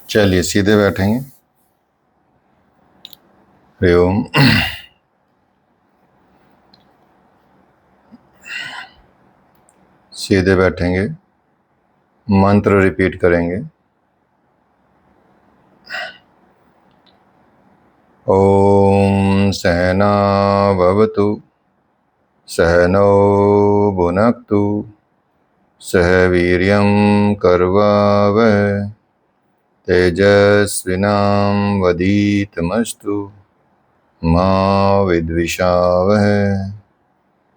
चलिए सीधे बैठेंगे। हरिओम। सीधे बैठेंगे, मंत्र रिपीट करेंगे। ओम सहना भवतु, सहनौ भुनक्तु, सह वीर्यं कर्वावहै, तेजस्विनावधीतमस्तु मा विद्विषावहै।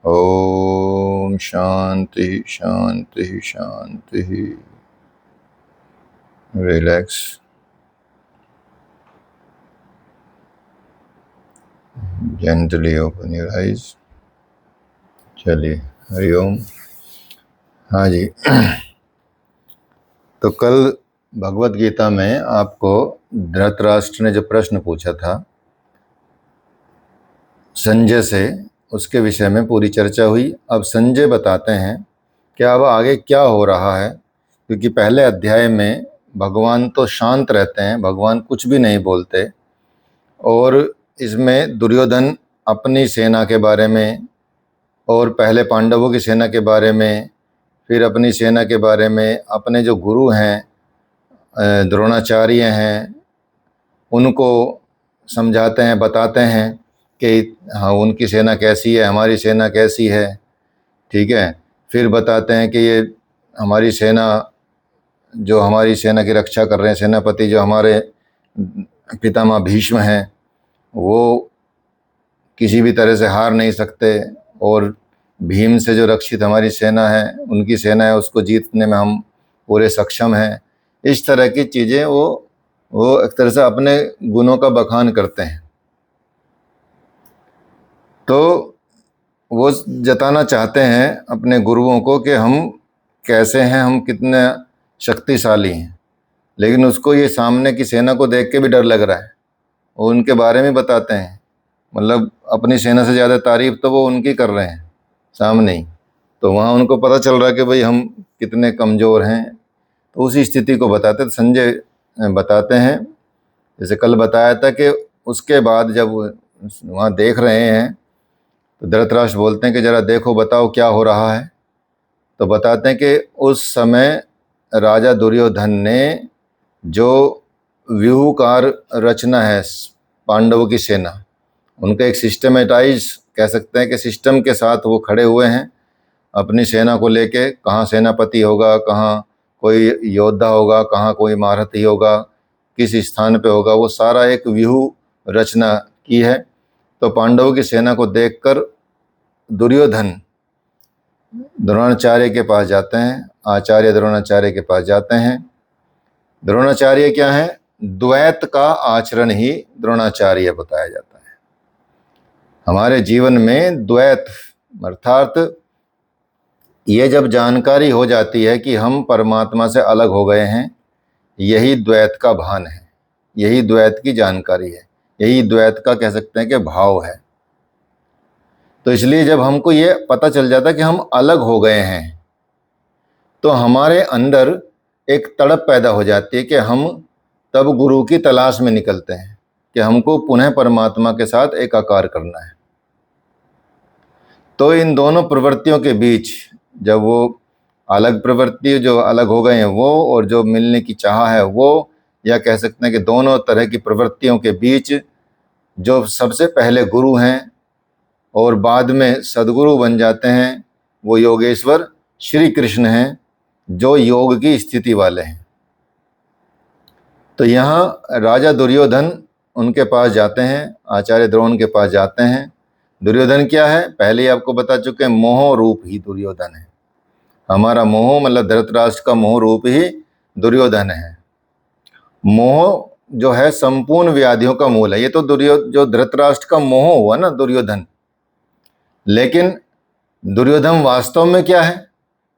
ओम शांति शांति शांति। Relax. Gently open your eyes. चलिए हरिओम। हाँ जी। तो कल भगवत गीता में आपको धृतराष्ट्र ने जो प्रश्न पूछा था संजय से, उसके विषय में पूरी चर्चा हुई। अब संजय बताते हैं कि अब आगे क्या हो रहा है, क्योंकि पहले अध्याय में भगवान तो शांत रहते हैं, भगवान कुछ भी नहीं बोलते, और इसमें दुर्योधन अपनी सेना के बारे में और पहले पांडवों की सेना के बारे में, फिर अपनी सेना के बारे में, अपने जो गुरु हैं द्रोणाचार्य हैं उनको समझाते हैं, बताते हैं कि हाँ उनकी सेना कैसी है, हमारी सेना कैसी है। ठीक है। फिर बताते हैं कि ये हमारी सेना, जो हमारी सेना की रक्षा कर रहे हैं सेनापति जो हमारे पितामह भीष्म हैं, वो किसी भी तरह से हार नहीं सकते, और भीम से जो रक्षित हमारी सेना है, उनकी सेना है, उसको जीतने में हम पूरे सक्षम हैं। इस तरह की चीज़ें वो एक तरह से अपने गुणों का बखान करते हैं। तो वो जताना चाहते हैं अपने गुरुओं को कि हम कैसे हैं, हम कितने शक्तिशाली हैं, लेकिन उसको ये सामने की सेना को देख के भी डर लग रहा है। वो उनके बारे में बताते हैं, मतलब अपनी सेना से ज़्यादा तारीफ तो वो उनकी कर रहे हैं सामने ही। तो वहाँ उनको पता चल रहा है कि भाई हम कितने कमज़ोर हैं। तो उसी स्थिति को बताते संजय बताते हैं, जैसे कल बताया था कि उसके बाद जब वहाँ देख रहे हैं तो धृतराष्ट्र बोलते हैं कि ज़रा देखो बताओ क्या हो रहा है। तो बताते हैं कि उस समय राजा दुर्योधन ने जो व्यूहकार रचना है पांडवों की सेना, उनका एक सिस्टमेटाइज कह सकते हैं कि सिस्टम के साथ वो खड़े हुए हैं अपनी सेना को लेके। कहाँ सेनापति होगा, कहाँ कोई योद्धा होगा, कहाँ कोई महारथी होगा, किस स्थान पे होगा, वो सारा एक व्यूह रचना की है। तो पांडवों की सेना को देखकर दुर्योधन द्रोणाचार्य के पास जाते हैं, आचार्य द्रोणाचार्य के पास जाते हैं। द्रोणाचार्य क्या है? द्वैत का आचरण ही द्रोणाचार्य बताया जाता है। हमारे जीवन में द्वैत अर्थात ये जब जानकारी हो जाती है कि हम परमात्मा से अलग हो गए हैं, यही द्वैत का भान है, यही द्वैत की जानकारी है, यही द्वैत का कह सकते हैं कि भाव है। तो इसलिए जब हमको ये पता चल जाता है कि हम अलग हो गए हैं, तो हमारे अंदर एक तड़प पैदा हो जाती है कि हम तब गुरु की तलाश में निकलते हैं कि हमको पुनः परमात्मा के साथ एकाकार करना है। तो इन दोनों प्रवृत्तियों के बीच जब वो अलग प्रवृत्ति जो अलग हो गए हैं वो, और जो मिलने की चाह है वो, या कह सकते हैं कि दोनों तरह की प्रवृत्तियों के बीच जो सबसे पहले गुरु हैं और बाद में सदगुरु बन जाते हैं, वो योगेश्वर श्री कृष्ण हैं जो योग की स्थिति वाले हैं। तो यहाँ राजा दुर्योधन उनके पास जाते हैं, आचार्य द्रोण के पास जाते हैं। दुर्योधन क्या है? पहले ही आपको बता चुके हैं, मोह रूप ही दुर्योधन है। हमारा मोह मतलब धृतराष्ट्र का मोह रूप ही दुर्योधन है। मोह जो है संपूर्ण व्याधियों का मूल है। ये तो जो धृतराष्ट्र का मोह हुआ ना दुर्योधन, लेकिन दुर्योधन वास्तव में क्या है?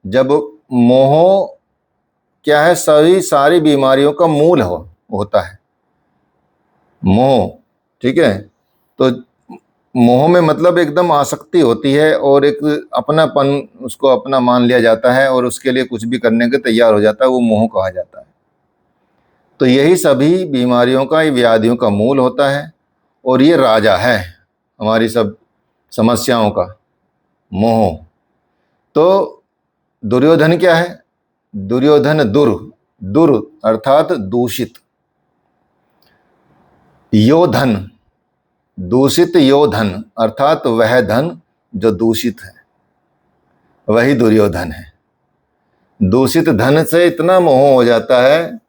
जब मोह क्या है? सभी सारी बीमारियों का मूल होता है मोह। ठीक है। तो मोह में मतलब एकदम आसक्ति होती है और एक अपनापन, उसको अपना मान लिया जाता है और उसके लिए कुछ भी करने के तैयार हो जाता है, वो मोह कहा जाता है। तो यही सभी बीमारियों का, व्याधियों का मूल होता है, और ये राजा है हमारी सब समस्याओं का, मोह। तो दुर्योधन क्या है? दुर्योधन दुर अर्थात दूषित, योधन, दूषित योधन अर्थात वह धन जो दूषित है, वही दुर्योधन है। दूषित धन से इतना मोह हो जाता है,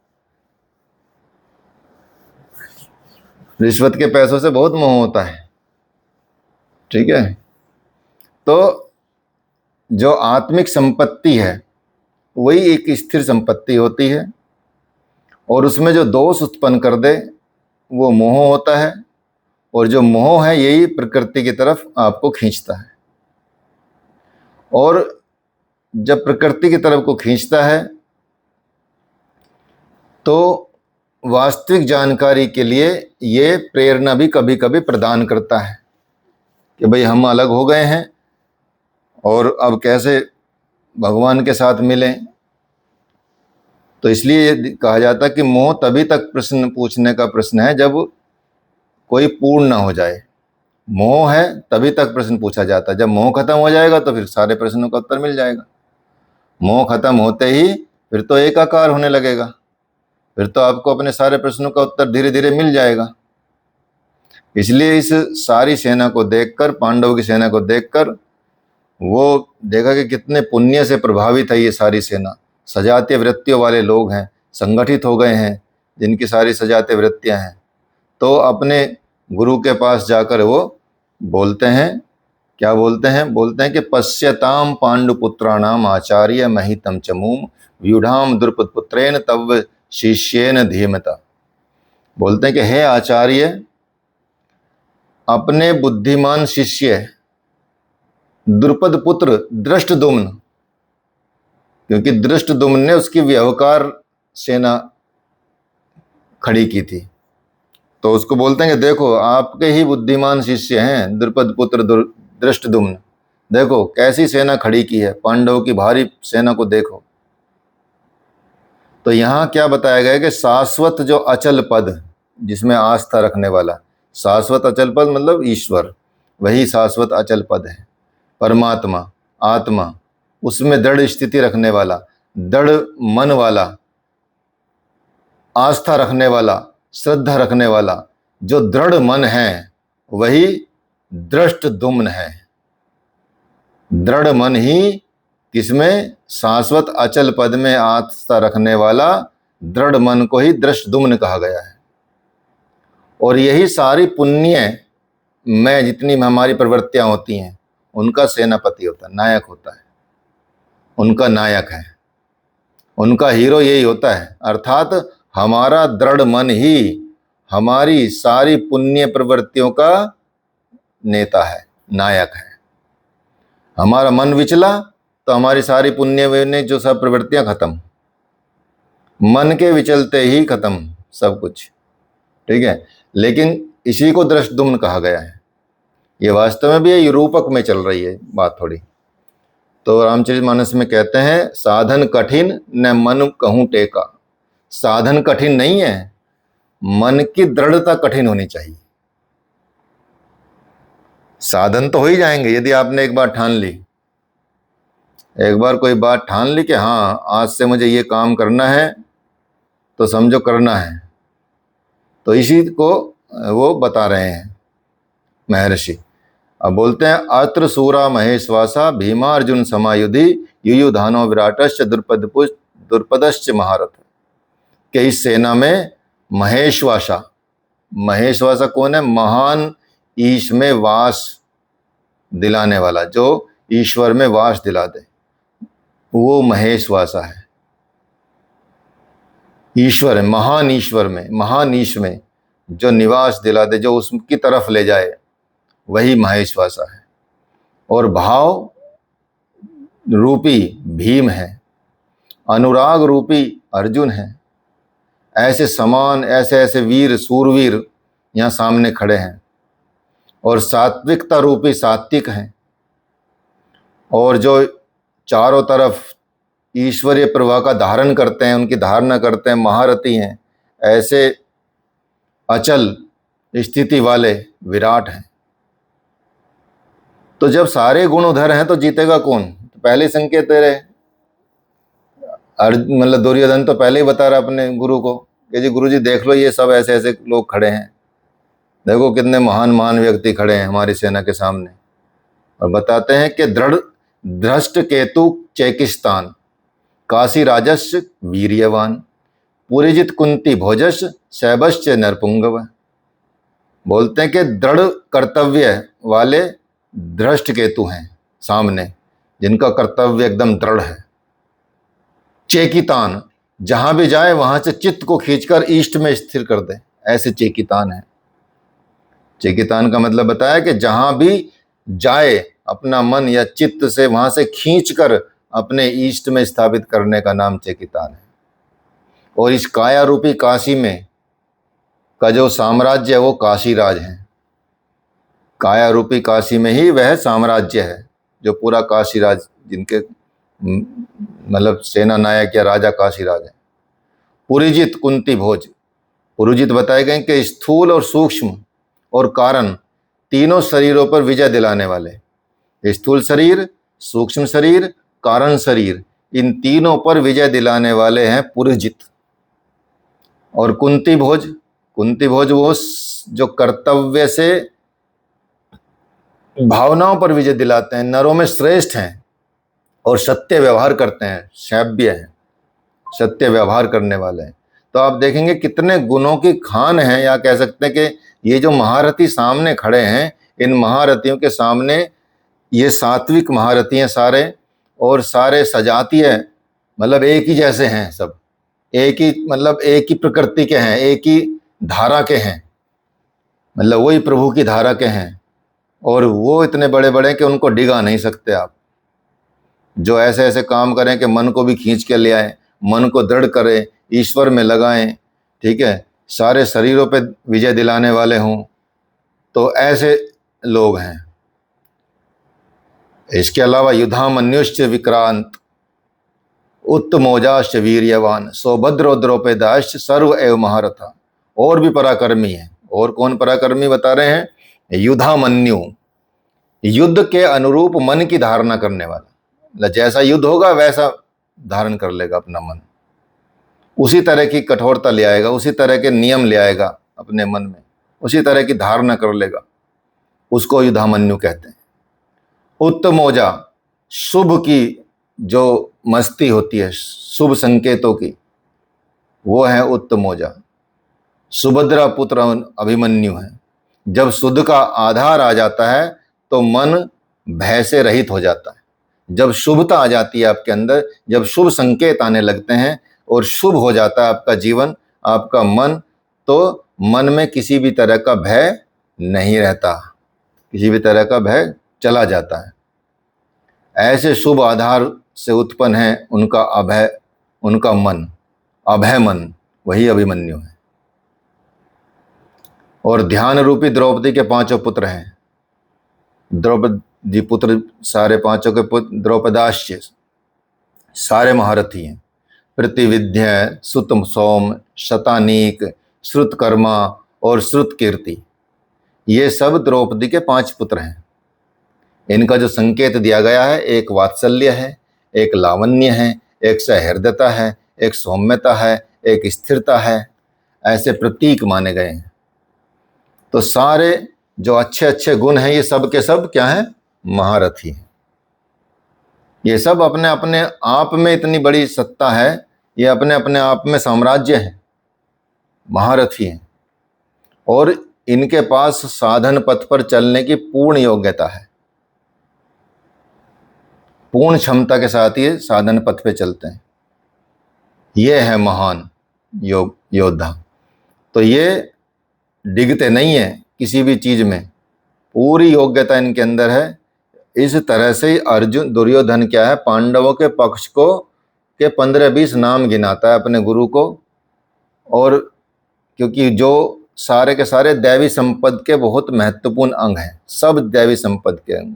रिश्वत के पैसों से बहुत मोह होता है, ठीक है। तो जो आत्मिक संपत्ति है वही एक स्थिर संपत्ति होती है, और उसमें जो दोष उत्पन्न कर दे वो मोह होता है, और जो मोह है यही प्रकृति की तरफ आपको खींचता है। और जब प्रकृति की तरफ को खींचता है तो वास्तविक जानकारी के लिए ये प्रेरणा भी कभी कभी प्रदान करता है कि भाई हम अलग हो गए हैं और अब कैसे भगवान के साथ मिलें। तो इसलिए कहा जाता है कि मोह तभी तक प्रश्न पूछने का प्रश्न है जब कोई पूर्ण ना हो जाए। मोह है तभी तक प्रश्न पूछा जाता है, जब मोह खत्म हो जाएगा तो फिर सारे प्रश्नों का उत्तर मिल जाएगा। मोह खत्म होते ही फिर तो एकाकार होने लगेगा, फिर तो आपको अपने सारे प्रश्नों का उत्तर धीरे धीरे मिल जाएगा। इसलिए इस सारी सेना को देखकर, पांडवों की सेना को देखकर वो देखा कि कितने पुण्य से प्रभावित है ये सारी सेना। सजातीय वृत्तियों वाले लोग हैं, संगठित हो गए हैं, जिनकी सारी सजातीय वृत्तियां हैं। तो अपने गुरु के पास जाकर वो बोलते हैं, क्या बोलते हैं? बोलते हैं कि पश्यताम पांडुपुत्राणाम आचार्य महितम चमूम व्यूढ़ाम द्रुपद पुत्रेन तव शिष्येन धीमता। बोलते हैं कि हे आचार्य, अपने बुद्धिमान शिष्य द्रुपद पुत्र धृष्टद्युम्न, क्योंकि धृष्टद्युम्न ने उसकी व्यवहार सेना खड़ी की थी, तो उसको बोलते हैं कि देखो आपके ही बुद्धिमान शिष्य हैं द्रुपद पुत्र धृष्टद्युम्न, देखो कैसी सेना खड़ी की है, पांडवों की भारी सेना को देखो। तो यहाँ क्या बताया गया कि शाश्वत जो अचल पद, जिसमें आस्था रखने वाला, शाश्वत अचल पद मतलब ईश्वर, वही शाश्वत अचल पद है। परमात्मा, आत्मा, उसमें दृढ़ स्थिति रखने वाला, दृढ़ मन वाला, आस्था रखने वाला, श्रद्धा रखने वाला, जो दृढ़ मन है वही धृष्टद्युम्न है। दृढ़ मन ही किसमें? शाश्वत अचल पद में आस्था रखने वाला दृढ़ मन को ही धृष्टद्युम्न कहा गया है। और यही सारी पुण्य में जितनी हमारी प्रवृत्तियां होती हैं उनका सेनापति होता है, नायक होता है, उनका नायक है, उनका हीरो यही होता है। अर्थात हमारा दृढ़ मन ही हमारी सारी पुण्य प्रवृत्तियों का नेता है, नायक है। हमारा मन विचला तो हमारी सारी पुण्य ने जो सब प्रवृत्तियां खत्म, मन के विचलते ही खत्म सब कुछ, ठीक है। लेकिन इसी को धृष्टद्युम्न कहा गया है। ये वास्तव में भी ये रूपक में चल रही है बात थोड़ी। तो रामचरितमानस में कहते हैं, साधन कठिन न मन कहूं टेका। साधन कठिन नहीं है, मन की दृढ़ता कठिन होनी चाहिए। साधन तो हो ही जाएंगे यदि आपने एक बार ठान ली, एक बार कोई बात ठान ली कि हाँ आज से मुझे ये काम करना है, तो समझो करना है। तो इसी को वो बता रहे हैं महर्षि। अब बोलते हैं, अत्र सूरा महेश्वासा भीमा अर्जुन समायुधि युयुधानो विराटश्च द्रुपदश्च महारथ। कि इस सेना में महेश्वासा, महेश्वासा कौन है? महान ईश में वास दिलाने वाला, जो ईश्वर में वास दिला दे, वो महेश्वासा है। ईश्वर है, महान ईश्वर में, महान ईश में जो निवास दिला दे, जो उसकी तरफ ले जाए, वही महेश्वासा है। और भाव रूपी भीम है, अनुराग रूपी अर्जुन है। ऐसे समान, ऐसे ऐसे वीर सूरवीर यहाँ सामने खड़े हैं। और सात्विकता रूपी सात्विक हैं, और जो चारों तरफ ईश्वरीय प्रवाह का धारण करते हैं, उनकी धारणा करते हैं, महारथी हैं। ऐसे अचल स्थिति वाले विराट हैं। तो जब सारे गुण उधर हैं तो जीतेगा कौन? तो पहले संकेत दे रहे, मतलब दुर्योधन तो पहले ही बता रहा अपने गुरु को कि जी गुरु जी देख लो, ये सब ऐसे ऐसे लोग खड़े हैं, देखो कितने महान महान व्यक्ति खड़े हैं हमारी सेना के सामने। और बताते हैं कि धृष्ट केतु चेकिस्तान, काशी राजस्य वीर्यवान, पुरीजित कुंती भोजस शैबश्च नरपुंगव। बोलते हैं कि दृढ़ कर्तव्य वाले धृष्ट केतु हैं सामने, जिनका कर्तव्य एकदम दृढ़ है। चेकितान, जहां भी जाए वहां से चित्त को खींचकर ईष्ट में स्थिर कर दे, ऐसे चेकितान है। चेकितान का मतलब बताया कि जहां भी जाए अपना मन या चित्त से वहां से खींचकर अपने ईष्ट में स्थापित करने का नाम चेकितान है। और इस काया रूपी काशी में का जो साम्राज्य है वो काशी राज है। काया रूपी काशी में ही वह साम्राज्य है जो पूरा काशी राज, जिनके मतलब सेना नायक या राजा काशी राज है। पुरीजित कुंती भोज, पुरोजित बताए गए कि स्थूल और सूक्ष्म और कारण तीनों शरीरों पर विजय दिलाने वाले। स्थूल शरीर, सूक्ष्म शरीर, कारण शरीर, इन तीनों पर विजय दिलाने वाले हैं पुरोजित। और कुंती भोज, कुंती भोज वो जो कर्तव्य से भावनाओं पर विजय दिलाते हैं, नरों में श्रेष्ठ हैं और सत्य व्यवहार करते हैं, सभ्य हैं, सत्य व्यवहार करने वाले हैं। तो आप देखेंगे कितने गुणों की खान है, या कह सकते हैं कि ये जो महारथी सामने खड़े हैं, इन महारथियों के सामने ये सात्विक महारथी हैं सारे, और सारे सजातीय, मतलब एक ही जैसे हैं सब, एक ही मतलब एक ही प्रकृति के हैं, एक ही धारा के हैं, मतलब वही प्रभु की धारा के हैं। और वो इतने बड़े बड़े कि उनको डिगा नहीं सकते आप। जो ऐसे ऐसे काम करें कि मन को भी खींच के ले आए, मन को दृढ़ करें, ईश्वर में लगाएं, ठीक है, सारे शरीरों पे विजय दिलाने वाले हों, तो ऐसे लोग हैं। इसके अलावा युधामन्युश्च विक्रांत, उत्तमोजाश्च वीर्यवान, सौभद्रो द्रौपदाश्च सर्व एव महारथा। और भी पराक्रमी है। और कौन पराक्रमी बता रहे हैं? युधामन्यु, युद्ध के अनुरूप मन की धारणा करने वाला, जैसा युद्ध होगा वैसा धारण कर लेगा अपना मन, उसी तरह की कठोरता ले आएगा, उसी तरह के नियम ले आएगा अपने मन में, उसी तरह की धारणा कर लेगा, उसको युधामन्यु कहते हैं। उत्तमोजा, शुभ की जो मस्ती होती है, शुभ संकेतों की, वो है उत्तमोजा। सुभद्रा पुत्र अभिमन्यु है। जब शुद्ध का आधार आ जाता है तो मन भय से रहित हो जाता है। जब शुभता आ जाती है आपके अंदर, जब शुभ संकेत आने लगते हैं और शुभ हो जाता है आपका जीवन, आपका मन, तो मन में किसी भी तरह का भय नहीं रहता, किसी भी तरह का भय चला जाता है। ऐसे शुभ आधार से उत्पन्न है उनका अभय, उनका मन, अभय मन, वही अभिमन्यु है। और ध्यान रूपी द्रौपदी के पांचों पुत्र हैं। द्रौपदी पुत्र सारे पांचों के पुत्र द्रौपदाश्य सारे महारथी हैं। प्रतिविद्य, सुत सौम, शतानीक, श्रुतकर्मा और श्रुतकीर्ति, ये सब द्रौपदी के 5 पुत्र हैं। इनका जो संकेत दिया गया है, एक वात्सल्य है, एक लावण्य है, एक सहृदयता है, एक सौम्यता है, एक स्थिरता है, ऐसे प्रतीक माने गए हैं। तो सारे जो अच्छे अच्छे गुण हैं, ये सब के सब क्या हैं? महारथी हैं। ये सब अपने अपने आप में इतनी बड़ी सत्ता है, ये अपने अपने आप में साम्राज्य है, महारथी हैं। और इनके पास साधन पथ पर चलने की पूर्ण योग्यता है, पूर्ण क्षमता के साथ ये साधन पथ पे चलते हैं। ये है महान योद्धा। तो ये डिगते नहीं है किसी भी चीज में, पूरी योग्यता इनके अंदर है। इस तरह से अर्जुन, दुर्योधन क्या है, पांडवों के पक्ष को के 15-20 नाम गिनाता है अपने गुरु को। और क्योंकि जो सारे के सारे दैवी संपद के बहुत महत्वपूर्ण अंग हैं, सब दैवी संपद के अंग।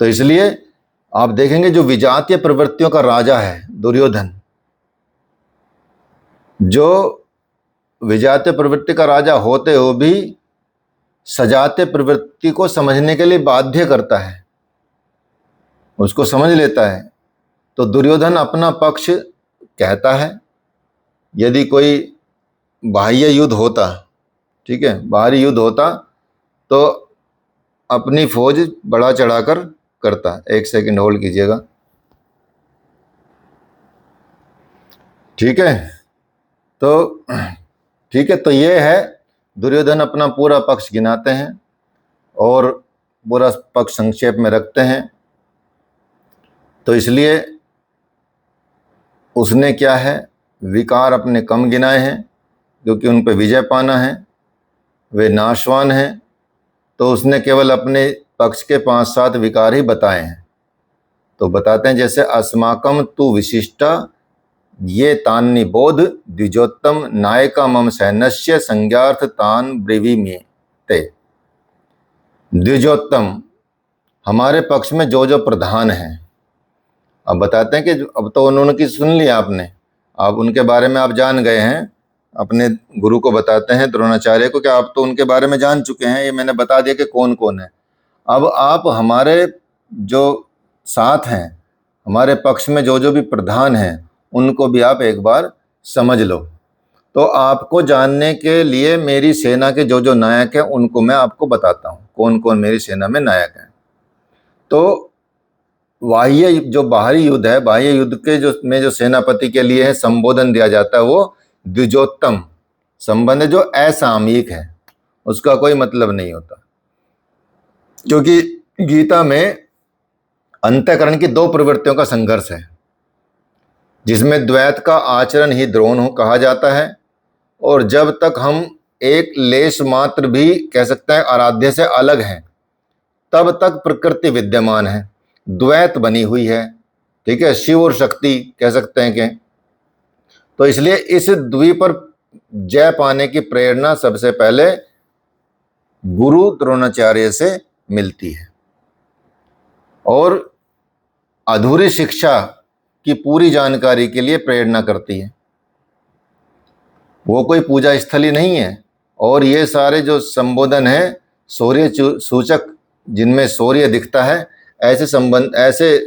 तो इसलिए आप देखेंगे जो विजातीय प्रवृत्तियों का राजा है दुर्योधन, जो विजातीय प्रवृत्ति का राजा होते हुए भी सजातीय प्रवृत्ति को समझने के लिए बाध्य करता है, उसको समझ लेता है। तो दुर्योधन अपना पक्ष कहता है। यदि कोई बाह्य युद्ध होता, ठीक है, बाहरी युद्ध होता, तो अपनी फौज बढ़ा चढ़ाकर करता। एक सेकंड होल्ड कीजिएगा, ठीक है। तो ठीक है, तो ये है, दुर्योधन अपना पूरा पक्ष गिनाते हैं और पूरा पक्ष संक्षेप में रखते हैं। तो इसलिए उसने क्या है, विकार अपने कम गिनाए हैं, क्योंकि उन पर विजय पाना है, वे नाशवान हैं। तो उसने केवल अपने पक्ष के 5-7 विकार ही बताए हैं। तो बताते हैं, जैसे अस्माकम तु विशिष्टा ये तान्नि बोध द्विजोत्तम नायका मम सैन्यस्य संज्ञार्थ तान ब्रवीमि ते। द्विजोत्तम हमारे पक्ष में जो जो प्रधान हैं, अब बताते हैं कि अब तो उन्होंने की सुन लिया आपने, अब उनके बारे में आप जान गए हैं। अपने गुरु को बताते हैं, द्रोणाचार्य को, कि आप तो उनके बारे में जान चुके हैं, ये मैंने बता दिया कि कौन कौन है। अब आप हमारे जो साथ हैं, हमारे पक्ष में जो जो भी प्रधान हैं, उनको भी आप एक बार समझ लो। तो आपको जानने के लिए मेरी सेना के जो जो नायक हैं उनको मैं आपको बताता हूँ, कौन कौन मेरी सेना में नायक हैं। तो बाह्य जो बाहरी युद्ध है, बाह्य युद्ध के जो सेनापति के लिए है संबोधन दिया जाता है, वो द्विजोत्तम संबंध है, जो असामयिक है, उसका कोई मतलब नहीं होता। क्योंकि गीता में अंतःकरण की 2 प्रवृत्तियों का संघर्ष है, जिसमें द्वैत का आचरण ही द्रोण कहा जाता है। और जब तक हम एक लेश मात्र भी कह सकते हैं आराध्य से अलग हैं, तब तक प्रकृति विद्यमान है, द्वैत बनी हुई है, ठीक है, शिव और शक्ति कह सकते हैं कि। तो इसलिए इस द्वीप पर जय पाने की प्रेरणा सबसे पहले गुरु द्रोणाचार्य से मिलती है, और अधूरी शिक्षा की पूरी जानकारी के लिए प्रेरणा करती है। वो कोई पूजा स्थली नहीं है। और ये सारे जो संबोधन है शौर्य सूचक, जिनमें शौर्य दिखता है, ऐसे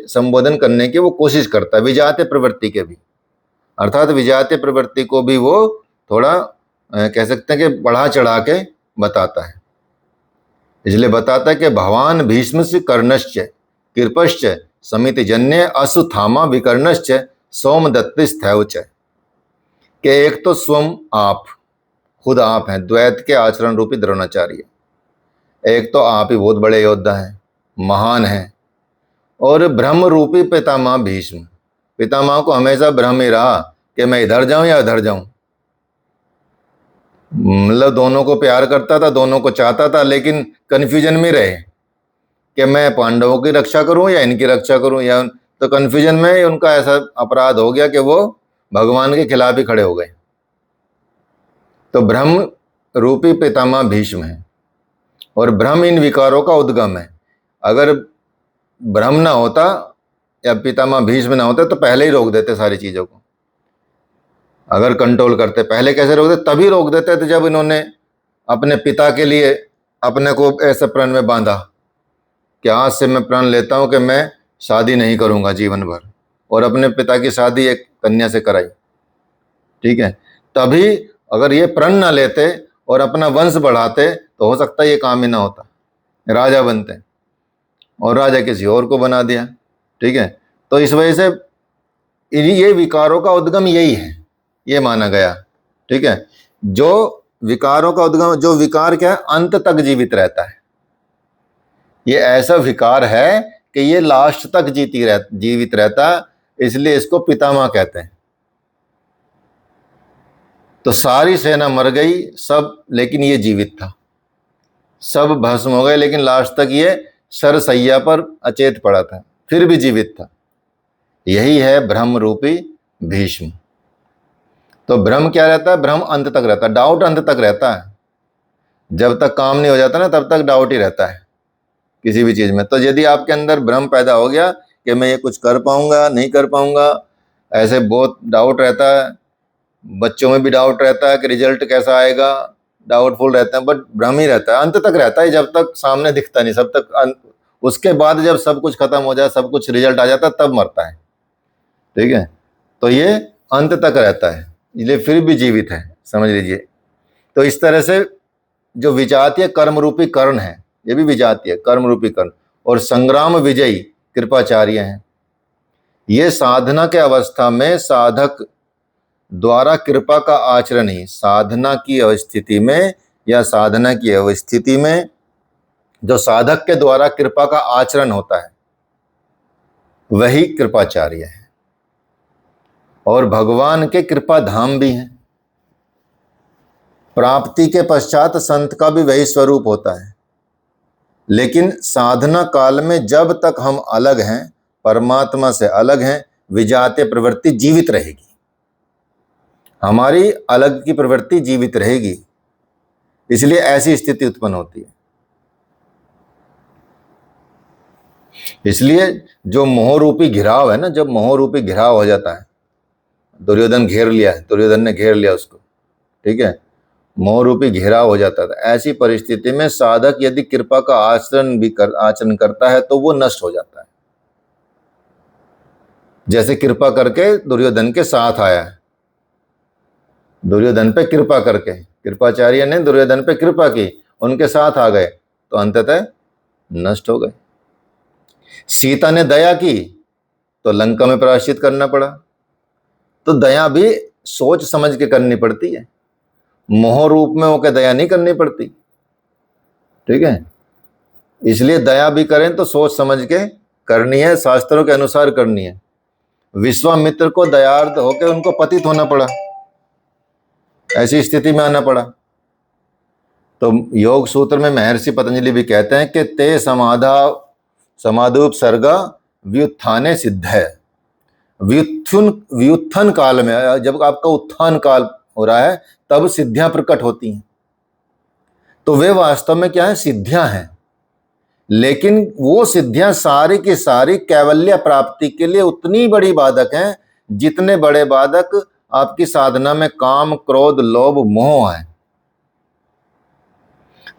संबोधन करने की वो कोशिश करता है, विजातीय प्रवृत्ति के भी, अर्थात विजातीय प्रवृत्ति को भी वो थोड़ा कह सकते हैं कि बढ़ा चढ़ा के बताता है। इसलिए बताता है कि भगवान भीष्मस्य कर्णश्च कृपश्च समिति जन्य असुथामा विकर्णश्च सोमदत्तिस्थैवच। कि एक तो स्वयं आप, खुद आप हैं, द्वैत के आचरण रूपी द्रोणाचार्य। एक तो आप ही बहुत बड़े योद्धा हैं, महान हैं। और ब्रह्म रूपी पितामह भीष्म, पितामह को हमेशा भ्रम ही रहा कि मैं इधर जाऊं या इधर जाऊं। मतलब दोनों को प्यार करता था, दोनों को चाहता था, लेकिन कन्फ्यूजन में रहे कि मैं पांडवों की रक्षा करूं या इनकी रक्षा करूं, या तो कन्फ्यूजन में उनका ऐसा अपराध हो गया कि वो भगवान के खिलाफ ही खड़े हो गए। तो ब्रह्म रूपी पितामह भीष्म है, और ब्रह्म इन विकारों का उद्गम है। अगर ब्रह्म ना होता या पितामह भीष्म ना होते तो पहले ही रोक देते सारी चीजों को। अगर कंट्रोल करते, पहले कैसे रोक देते? तभी रोक देते थे जब इन्होंने अपने पिता के लिए अपने को ऐसे प्रण में बांधा कि आज से मैं प्रण लेता हूं कि मैं शादी नहीं करूंगा जीवन भर, और अपने पिता की शादी एक कन्या से कराई, ठीक है। तभी अगर ये प्रण ना लेते और अपना वंश बढ़ाते तो हो सकता है ये काम ही ना होता, राजा बनते, और राजा किसी और को बना दिया, ठीक है। तो इस वजह से ये विकारों का उद्गम यही है, ये माना गया, ठीक है। जो विकारों का उद्गम, जो विकार क्या है, अंत तक जीवित रहता है। ये ऐसा विकार है कि ये लास्ट तक जीवित रहता, इसलिए इसको पितामह कहते हैं। तो सारी सेना मर गई सब, लेकिन ये जीवित था। सब भस्म हो गए, लेकिन लास्ट तक ये सरसैया पर अचेत पड़ा था, फिर भी जीवित था। यही है ब्रह्म रूपी भीष्म। तो भ्रम क्या रहता है? भ्रम अंत तक रहता है, डाउट अंत तक रहता है। जब तक काम नहीं हो जाता ना, तब तक डाउट ही रहता है किसी भी चीज में। तो यदि आपके अंदर भ्रम पैदा हो गया कि मैं ये कुछ कर पाऊंगा नहीं कर पाऊंगा, ऐसे बहुत डाउट रहता है, बच्चों में भी डाउट रहता है कि रिजल्ट कैसा आएगा, डाउटफुल रहता है, बट भ्रम ही रहता है, अंत तक रहता है, जब तक सामने दिखता नहीं, सब तक उसके बाद जब सब कुछ खत्म हो जाए, सब कुछ रिजल्ट आ जाता है, तब मरता है। ठीक है, तो ये अंत तक रहता है, इसलिए फिर भी जीवित है, समझ लीजिए। तो इस तरह से जो विजातीय कर्म रूपी कर्ण है, ये भी विजातीय कर्म रूपी कर्ण, और संग्राम विजयी कृपाचार्य हैं। ये साधना के अवस्था में साधक द्वारा कृपा का आचरण ही, साधना की अवस्थिति में या साधना की अवस्थिति में जो साधक के द्वारा कृपा का आचरण होता है वही कृपाचार्य है। और भगवान के कृपा धाम भी हैं। प्राप्ति के पश्चात संत का भी वही स्वरूप होता है, लेकिन साधना काल में जब तक हम अलग हैं, परमात्मा से अलग हैं, विजातीय प्रवृत्ति जीवित रहेगी, हमारी अलग की प्रवृत्ति जीवित रहेगी, इसलिए ऐसी स्थिति उत्पन्न होती है। इसलिए जो मोह रूपी घिराव है ना, जब मोह रूपी घिराव हो जाता है, दुर्योधन घेर लिया है, दुर्योधन ने घेर लिया उसको, ठीक है, मोह रूपी घेराव हो जाता था, ऐसी परिस्थिति में साधक यदि कृपा का आचरण करता है तो वो नष्ट हो जाता है। जैसे कृपा करके दुर्योधन के साथ आया है, दुर्योधन पे कृपा करके, कृपाचार्य ने दुर्योधन पे कृपा की, उनके साथ आ गए तो अंततः नष्ट हो गए। सीता ने दया की तो लंका में प्रायश्चित करना पड़ा। तो दया भी सोच समझ के करनी पड़ती है, मोह रूप में होकर दया नहीं करनी पड़ती। ठीक है, इसलिए दया भी करें तो सोच समझ के करनी है, शास्त्रों के अनुसार करनी है। विश्वामित्र को दयार्द होकर उनको पतित होना पड़ा, ऐसी स्थिति में आना पड़ा। तो योग सूत्र में महर्षि पतंजलि भी कहते हैं कि ते समाधुपसर्गा व्युत्थाने सिद्ध है। व्युत्थन काल में, जब आपका उत्थान काल हो रहा है, तब सिद्धियां प्रकट होती हैं। तो वे वास्तव में क्या है, सिद्धियां हैं, लेकिन वो सिद्धियां सारी की सारी कैवल्य प्राप्ति के लिए उतनी बड़ी बाधक हैं जितने बड़े बाधक आपकी साधना में काम, क्रोध, लोभ, मोह है।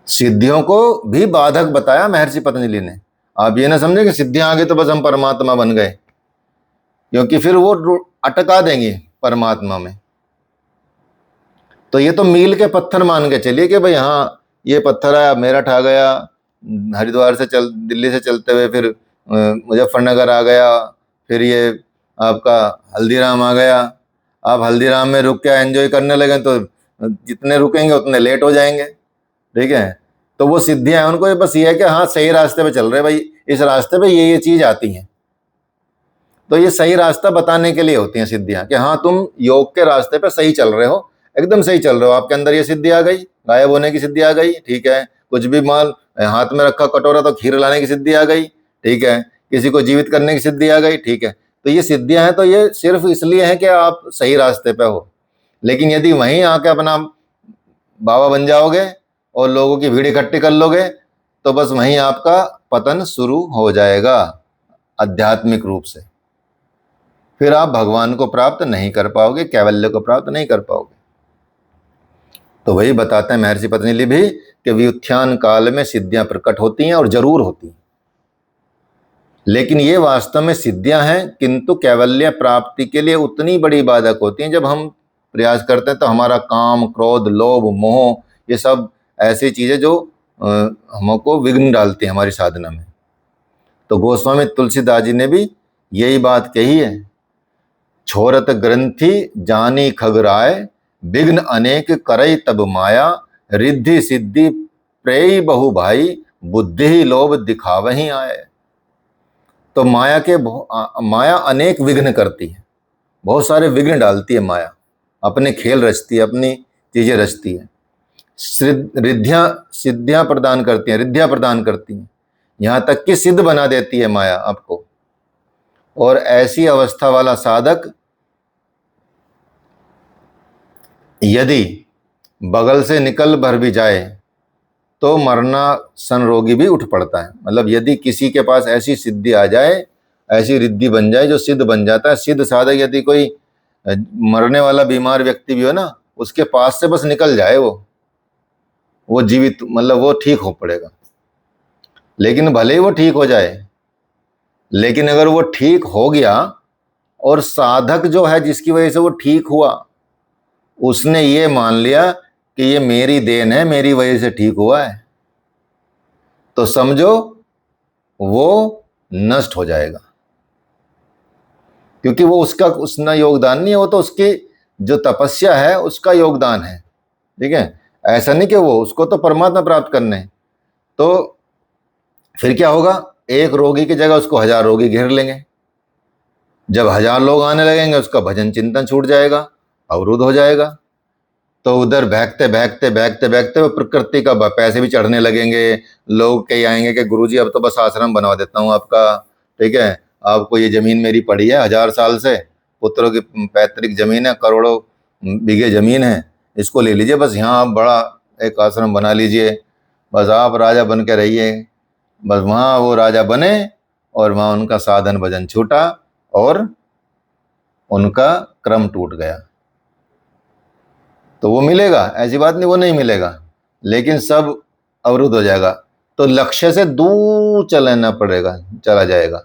सिद्धियों को भी बाधक बताया महर्षि पतंजलि ने। आप ये ना समझे कि सिद्धियां आ गई तो बस हम परमात्मा बन गए, क्योंकि फिर वो अटका देंगे परमात्मा में। तो ये तो मील के पत्थर मान के चलिए कि भाई हाँ ये पत्थर आया, मेरठ आ गया, हरिद्वार से दिल्ली से चलते हुए फिर मुजफ्फरनगर आ गया, फिर ये आपका हल्दीराम आ गया। आप हल्दीराम में रुक के एंजॉय करने लगे तो जितने रुकेंगे उतने लेट हो जाएंगे। ठीक है, तो वो सिद्धियां हैं, उनको बस ये है कि हाँ सही रास्ते पे चल रहे भाई, इस रास्ते पे ये चीज आती हैं। तो ये सही रास्ता बताने के लिए होती हैं सिद्धियां, कि हाँ तुम योग के रास्ते पे सही चल रहे हो, एकदम सही चल रहे हो, आपके अंदर ये सिद्धि आ गई, गायब होने की सिद्धि आ गई। ठीक है, कुछ भी माल हाथ में रखा कटोरा तो खीर लाने की सिद्धि आ गई। ठीक है, किसी को जीवित करने की सिद्धि आ गई। ठीक है, तो ये सिद्धियां हैं, तो ये सिर्फ इसलिए है कि आप सही रास्ते पे हो। लेकिन यदि वहीं आके अपना बाबा बन जाओगे और लोगों की भीड़ इकट्ठी कर लोगे तो बस वहीं आपका पतन शुरू हो जाएगा आध्यात्मिक रूप से। फिर आप भगवान को प्राप्त नहीं कर पाओगे, कैवल्य को प्राप्त नहीं कर पाओगे। तो वही बताते हैं महर्षि पतंजलि भी कि व्युत्थान काल में सिद्धियां प्रकट होती हैं और जरूर होती हैं, लेकिन ये वास्तव में सिद्धियां हैं, किंतु कैवल्य प्राप्ति के लिए उतनी बड़ी बाधक होती हैं। जब हम प्रयास करते हैं तो हमारा काम, क्रोध, लोभ, मोह, ये सब ऐसी चीजें जो हमको विघ्न डालती हैं हमारी साधना में। तो गोस्वामी तुलसीदास जी ने भी यही बात कही है, छोरत ग्रंथि जानी खगराय, विघ्न अनेक करई तब माया, रिद्धि सिद्धि प्रेय बहु भाई, बुद्धि ही लोभ दिखावही आए। तो माया अनेक विघ्न करती है, बहुत सारे विघ्न डालती है माया, अपने खेल रचती है, अपनी चीजें रचती है। सिद्धियां प्रदान करती हैं, रिद्धियां प्रदान करती हैं, यहां तक कि सिद्ध बना देती है माया आपको। और ऐसी अवस्था वाला साधक यदि बगल से निकल भर भी जाए तो मरना सन रोगी भी उठ पड़ता है। मतलब यदि किसी के पास ऐसी सिद्धि आ जाए, ऐसी रिद्धि बन जाए जो सिद्ध बन जाता है, सिद्ध साधक यदि कोई मरने वाला बीमार व्यक्ति भी हो ना, उसके पास से बस निकल जाए वो जीवित, मतलब वो ठीक हो पड़ेगा। लेकिन भले ही वो ठीक हो जाए, लेकिन अगर वो ठीक हो गया और साधक जो है जिसकी वजह से वो ठीक हुआ, उसने ये मान लिया कि ये मेरी देन है, मेरी वजह से ठीक हुआ है, तो समझो वो नष्ट हो जाएगा, क्योंकि वो उसका योगदान नहीं है, वो तो उसकी जो तपस्या है उसका योगदान है। ठीक है, ऐसा नहीं कि वो, उसको तो परमात्मा प्राप्त करने हैं। तो फिर क्या होगा, एक रोगी की जगह उसको 1000 रोगी घेर लेंगे। जब 1000 लोग आने लगेंगे, उसका भजन चिंतन छूट जाएगा, अवरुद्ध हो जाएगा। तो उधर भागते भागते भागते भागते वो प्रकृति का पैसे भी चढ़ने लगेंगे। लोग कहीं आएंगे कि गुरुजी अब तो बस आश्रम बनवा देता हूँ आपका, ठीक है, आपको ये जमीन मेरी पड़ी है 1000 साल से, पुत्रों की पैतृक जमीन है, करोड़ों बीघे जमीन है, इसको ले लीजिए, बस यहाँ आप बड़ा एक आश्रम बना लीजिए, बस आप राजा बन के रहिए। बस वहाँ वो राजा बने और वहाँ उनका साधन भजन छूटा और उनका क्रम टूट गया। तो वो मिलेगा, ऐसी बात नहीं वो नहीं मिलेगा, लेकिन सब अवरुद्ध हो जाएगा। तो लक्ष्य से दूर चला जाएगा।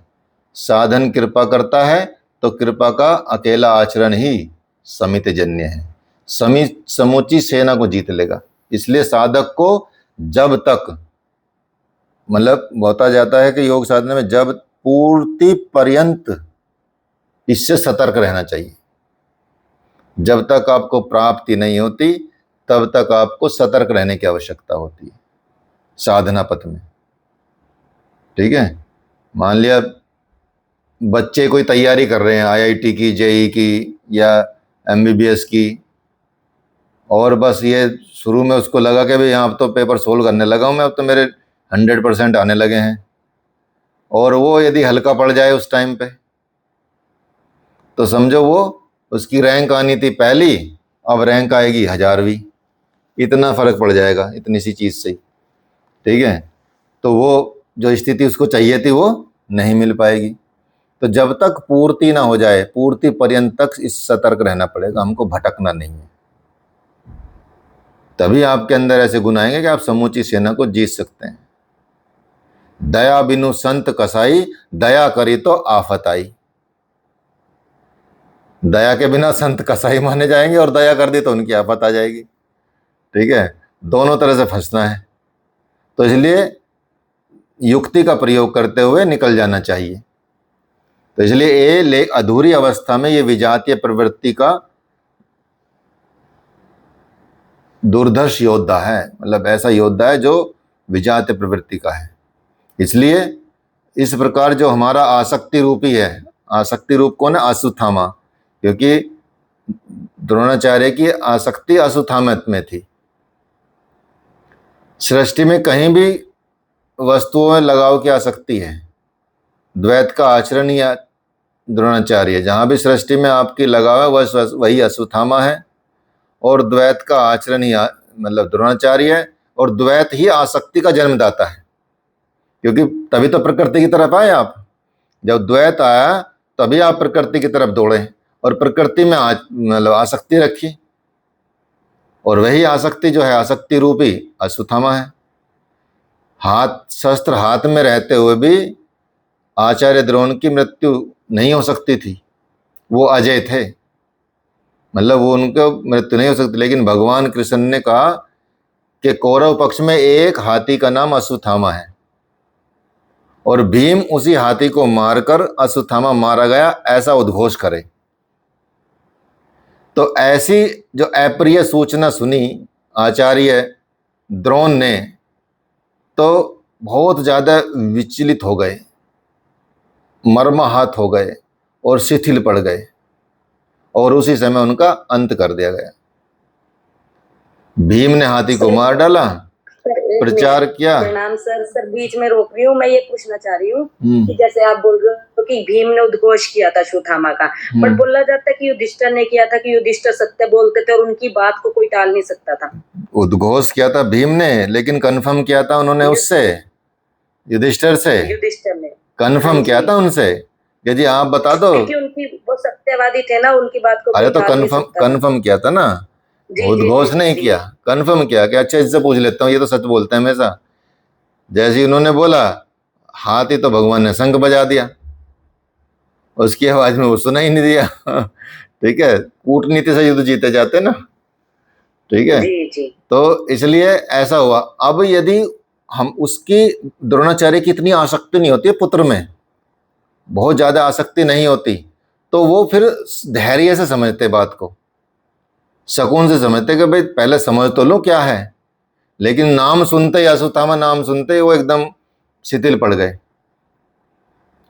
साधन कृपा करता है तो कृपा का अकेला आचरण ही समित जन्य है, समूची सेना को जीत लेगा। इसलिए साधक को जब तक, मतलब बताया जाता है कि योग साधना में जब पूर्ति पर्यंत इससे सतर्क रहना चाहिए। जब तक आपको प्राप्ति नहीं होती तब तक आपको सतर्क रहने की आवश्यकता होती है साधना पथ में। ठीक है, मान लिया बच्चे कोई तैयारी कर रहे हैं आईआईटी की, जेई की या एमबीबीएस की, और बस ये शुरू में उसको लगा कि भाई यहाँ अब तो पेपर सोल्व करने लगा हूँ मैं, अब तो मेरे 100% आने लगे हैं, और वो यदि हल्का पड़ जाए उस टाइम पे, तो समझो वो उसकी रैंक आनी थी पहली, अब रैंक आएगी 1000वीं। इतना फर्क पड़ जाएगा इतनी सी चीज से। ठीक है, तो वो जो स्थिति उसको चाहिए थी वो नहीं मिल पाएगी। तो जब तक पूर्ति ना हो जाए, पूर्ति पर्यंत तक इस सतर्क रहना पड़ेगा, हमको भटकना नहीं है। तभी आपके अंदर ऐसे गुण आएंगे कि आप समूची सेना को जीत सकते हैं। दया बिनु संत कसाई, दया करी तो आफत आई। दया के बिना संत कसाई माने जाएंगे और दया कर दी तो उनकी आफत आ जाएगी। ठीक है, दोनों तरह से फंसना है। तो इसलिए युक्ति का प्रयोग करते हुए निकल जाना चाहिए। तो इसलिए ये अधूरी अवस्था में ये विजातीय प्रवृत्ति का दुर्धर्ष योद्धा है, मतलब ऐसा योद्धा है जो विजातीय प्रवृत्ति का है। इसलिए इस प्रकार जो हमारा आसक्ति रूपी है, आसक्ति रूप कौन है, अश्वत्थामा, क्योंकि द्रोणाचार्य की आसक्ति अश्वत्थामा में थी। सृष्टि में कहीं भी वस्तुओं में लगाव की आसक्ति है, द्वैत का आचरण या द्रोणाचार्य, जहां भी सृष्टि में आपकी लगाव है वही अश्वत्थामा है, और द्वैत का आचरण ही मतलब द्रोणाचार्य है, और द्वैत ही आसक्ति का जन्मदाता है। क्योंकि तभी तो प्रकृति की तरफ आए आप, जब द्वैत आया तभी आप प्रकृति की तरफ दौड़े और प्रकृति में मतलब आसक्ति रखी, और वही आसक्ति जो है आसक्ति रूपी अश्वत्थामा है। शस्त्र हाथ में रहते हुए भी आचार्य द्रोण की मृत्यु नहीं हो सकती थी, वो अजय थे, मतलब वो उनको मृत्यु नहीं हो सकती। लेकिन भगवान कृष्ण ने कहा कि कौरव पक्ष में एक हाथी का नाम अश्वत्थामा है, और भीम उसी हाथी को मारकर अश्वत्थामा मारा गया ऐसा उद्घोष करे। तो ऐसी जो अप्रिय सूचना सुनी आचार्य द्रोण ने, तो बहुत ज्यादा विचलित हो गए, मर्माहत हो गए और शिथिल पड़ गए, और उसी समय उनका अंत कर दिया गया। भीम ने हाथी को मार डाला, प्रचार किया। प्रणाम सर बीच में रोक रही हूँ, मैं ये पूछना चाह रही हूँ कि जैसे आप बोल रहे हो कि भीम ने उद्घोष किया था अश्वत्थामा का, बट बोला जाता है कि युधिष्ठिर ने किया था, कि युधिष्ठिर सत्य बोलते थे और उनकी बात को कोई टाल नहीं सकता था। उद्घोष किया था भीम ने, लेकिन कन्फर्म किया था उन्होंने उससे, युधिष्ठिर ने कन्फर्म किया था उनसे, यदि आप बता दो कि उनकी वो सत्यवादी थे ना, उनकी बात को अरे कोई तो टाल नहीं सकता था। कन्फर्म किया था ना, जी, उद्घोष नहीं जी। किया, कन्फर्म किया कि अच्छा इससे पूछ लेता हूँ, ये तो सच बोलते हैं हमेशा। जैसे ही उन्होंने बोला, हाथी तो भगवान ने शंख बजा दिया, उसकी आवाज में वो सुना ही नहीं दिया। ठीक है, कूटनीति से युद्ध जीते जाते ना। ठीक है, जी, जी। तो इसलिए ऐसा हुआ। अब यदि हम उसकी, द्रोणाचार्य की इतनी आसक्ति नहीं होती है पुत्र में, बहुत ज्यादा आसक्ति नहीं होती, तो वो फिर धैर्य से समझते बात को, सुकून से समझते कि भाई पहले समझ तो लो क्या है। लेकिन नाम सुनते ही, अश्वत्थामा नाम सुनते ही वो एकदम शिथिल पड़ गए।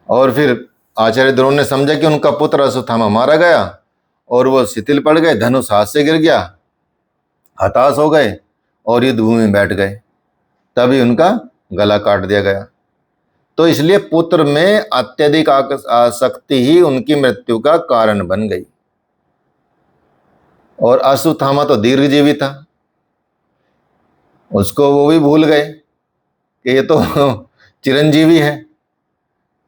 और फिर आचार्य द्रोण ने समझा कि उनका पुत्र अश्वत्थामा मारा गया, और वो शिथिल पड़ गए, धनुष हाथ से गिर गया, हताश हो गए और युद्ध भूमि में बैठ गए। तभी उनका गला काट दिया गया। तो इसलिए पुत्र में अत्यधिक आसक्ति ही उनकी मृत्यु का कारण बन गई। और अश्वत्थामा तो दीर्घजीवी था, उसको वो भी भूल गए कि ये तो चिरंजीवी है।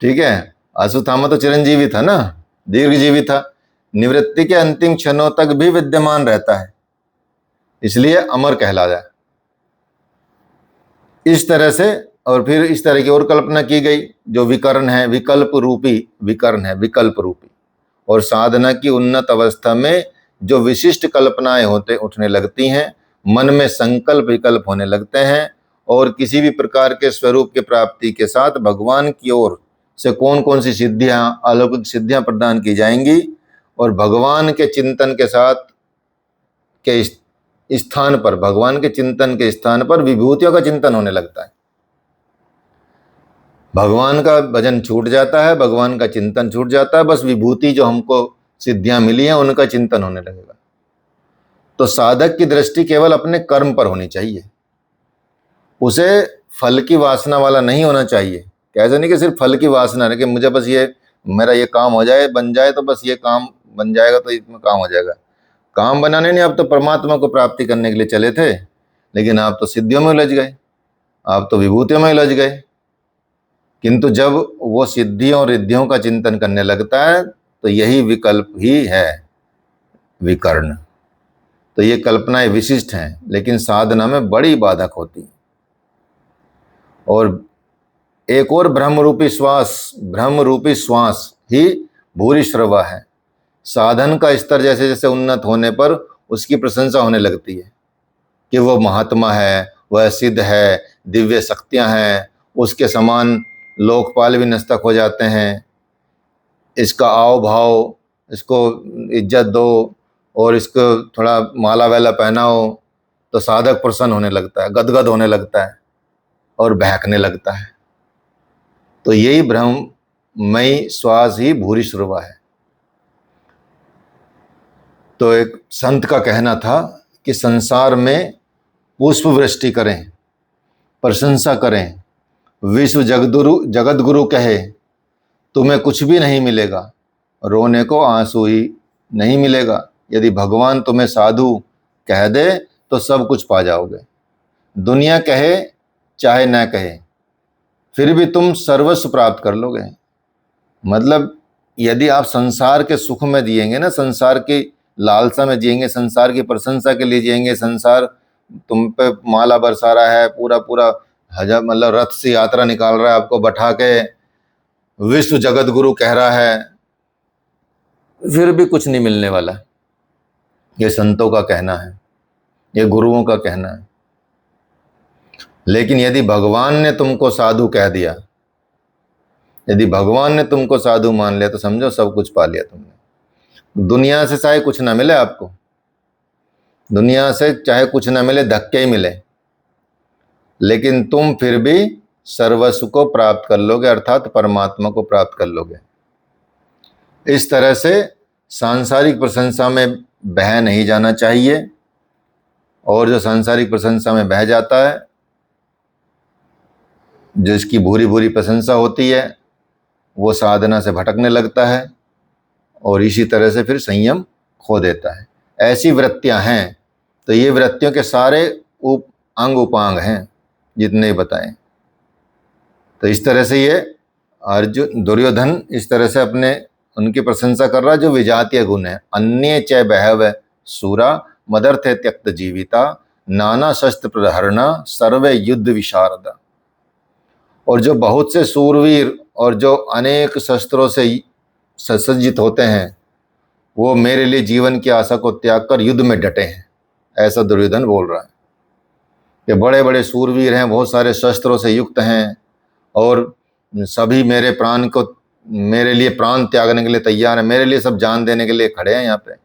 ठीक है, अश्वत्थामा तो चिरंजीवी था ना, दीर्घजीवी था, निवृत्ति के अंतिम क्षणों तक भी विद्यमान रहता है, इसलिए अमर कहलाया। इस तरह से, और फिर इस तरह की और कल्पना की गई, जो विकर्ण है, विकल्प रूपी विकर्ण है, विकल्प रूपी। और साधना की उन्नत अवस्था में जो विशिष्ट कल्पनाएं होते उठने लगती हैं, मन में संकल्प विकल्प होने लगते हैं, और किसी भी प्रकार के स्वरूप की प्राप्ति के साथ भगवान की ओर से कौन कौन सी सिद्धियां, अलौकिक सिद्धियां प्रदान की जाएंगी, और भगवान के चिंतन के साथ के स्थान पर, भगवान के चिंतन के स्थान पर विभूतियों का चिंतन होने लगता है। भगवान का भजन छूट जाता है, भगवान का चिंतन छूट जाता है, बस विभूति जो हमको सिद्धियां मिली हैं उनका चिंतन होने लगेगा। तो साधक की दृष्टि केवल अपने कर्म पर होनी चाहिए, उसे फल की वासना वाला नहीं होना चाहिए। कैसे नहीं कि सिर्फ फल की वासना है कि मुझे बस ये, मेरा ये काम हो जाए, बन जाए, तो बस ये काम बन जाएगा तो इसमें काम हो जाएगा। काम बनाने नहीं, आप तो परमात्मा को प्राप्ति करने के लिए चले थे, लेकिन आप तो सिद्धियों में उलझ गए, आप तो विभूतियों में उलझ गए। किंतु जब वो सिद्धियों और रिद्धियों का चिंतन करने लगता है, तो यही विकल्प ही है विकर्ण। तो ये कल्पनाएं विशिष्ट हैं, लेकिन साधना में बड़ी बाधक होती है। और एक और भ्रम रूपी श्वास ही भूरि श्रवा है। साधन का स्तर जैसे जैसे उन्नत होने पर उसकी प्रशंसा होने लगती है कि वह महात्मा है, वह सिद्ध है, दिव्य शक्तियां हैं, उसके समान लोकपाल भी नस्तक हो जाते हैं, इसका आओ भाव, इसको इज्जत दो, और इसको थोड़ा माला वैला पहनाओ, तो साधक प्रसन्न होने लगता है, गदगद होने लगता है और बहकने लगता है। तो यही भ्रममयी श्वास ही भूरि श्रवा है। तो एक संत का कहना था कि संसार में पुष्प वृष्टि करें, प्रशंसा करें, विश्व जगत गुरु कहे तुम्हें कुछ भी नहीं मिलेगा, रोने को आंसू ही नहीं मिलेगा। यदि भगवान तुम्हें साधु कह दे तो सब कुछ पा जाओगे। दुनिया कहे चाहे ना कहे, फिर भी तुम सर्वस्व प्राप्त कर लोगे। मतलब यदि आप संसार के सुख में जिएंगे ना, संसार की लालसा में जिएंगे, संसार की प्रशंसा के लिए जिएंगे, संसार तुम पे माला बरसा रहा है, पूरा पूरा हजार मतलब रथ से यात्रा निकाल रहा है आपको बैठा के, विश्व जगत गुरु कह रहा है, फिर भी कुछ नहीं मिलने वाला। ये संतों का कहना है, ये गुरुओं का कहना है। लेकिन यदि भगवान ने तुमको साधु कह दिया, यदि भगवान ने तुमको साधु मान लिया, तो समझो सब कुछ पा लिया तुमने। दुनिया से चाहे कुछ ना मिले आपको, दुनिया से चाहे कुछ ना मिले, धक्के ही मिले, लेकिन तुम फिर भी सर्वस्व को प्राप्त कर लोगे, अर्थात परमात्मा को प्राप्त कर लोगे। इस तरह से सांसारिक प्रशंसा में बह नहीं जाना चाहिए, और जो सांसारिक प्रशंसा में बह जाता है, जिसकी भूरी भूरी प्रशंसा होती है, वो साधना से भटकने लगता है, और इसी तरह से फिर संयम खो देता है। ऐसी वृत्तियां हैं। तो ये वृत्तियों के सारे अंग उपांग हैं जितने बताएं। तो इस तरह से ये अर्जुन दुर्योधन इस तरह से अपने उनकी प्रशंसा कर रहा है जो विजातीय गुण है। अन्य च बहव सूरा मदर्थे त्यक्त जीविता नाना शस्त्र प्रहरणा सर्वे युद्ध विशारदा। और जो बहुत से सूरवीर और जो अनेक शस्त्रों से सुसज्जित होते हैं वो मेरे लिए जीवन की आशा को त्याग कर युद्ध में डटे हैं, ऐसा दुर्योधन बोल रहा है। ये बड़े बड़े सूरवीर हैं, बहुत सारे शस्त्रों से युक्त हैं और सभी मेरे लिए प्राण त्यागने के लिए तैयार हैं, मेरे लिए सब जान देने के लिए खड़े हैं यहाँ पे,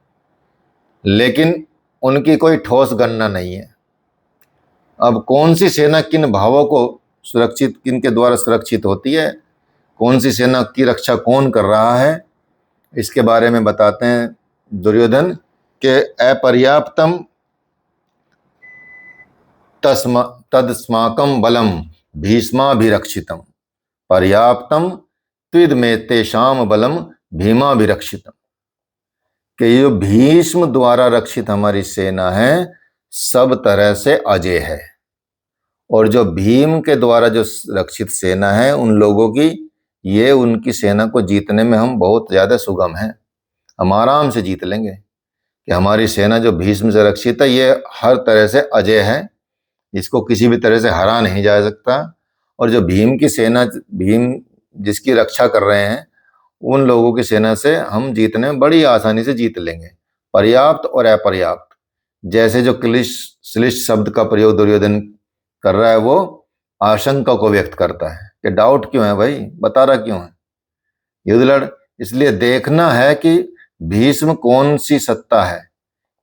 लेकिन उनकी कोई ठोस गणना नहीं है। अब कौन सी सेना किन भावों को सुरक्षित, किन के द्वारा सुरक्षित होती है, कौन सी सेना की रक्षा कौन कर रहा है, इसके बारे में बताते हैं दुर्योधन के अपर्याप्तम तदस्माकं बलम भीष्माभिरक्षितम पर्याप्तम त्विद में तेषाम बलम भीमाभिरक्षितम। कि ये भीष्म द्वारा रक्षित हमारी सेना है सब तरह से अजय है, और जो भीम के द्वारा जो रक्षित सेना है उन लोगों की, ये उनकी सेना को जीतने में हम बहुत ज़्यादा सुगम हैं, हम आराम से जीत लेंगे। कि हमारी सेना जो भीष्म से रक्षित है ये हर तरह से अजय है, इसको किसी भी तरह से हरा नहीं जा सकता। और जो भीम की सेना, भीम जिसकी रक्षा कर रहे हैं, उन लोगों की सेना से हम जीतने में बड़ी आसानी से जीत लेंगे। पर्याप्त और अपर्याप्त, जैसे जो श्लिष्ट शब्द का प्रयोग दुर्योधन कर रहा है वो आशंका को व्यक्त करता है कि डाउट क्यों है भाई, बता रहा क्यों है, युद्ध लड़। इसलिए देखना है कि भीष्म कौन सी सत्ता है,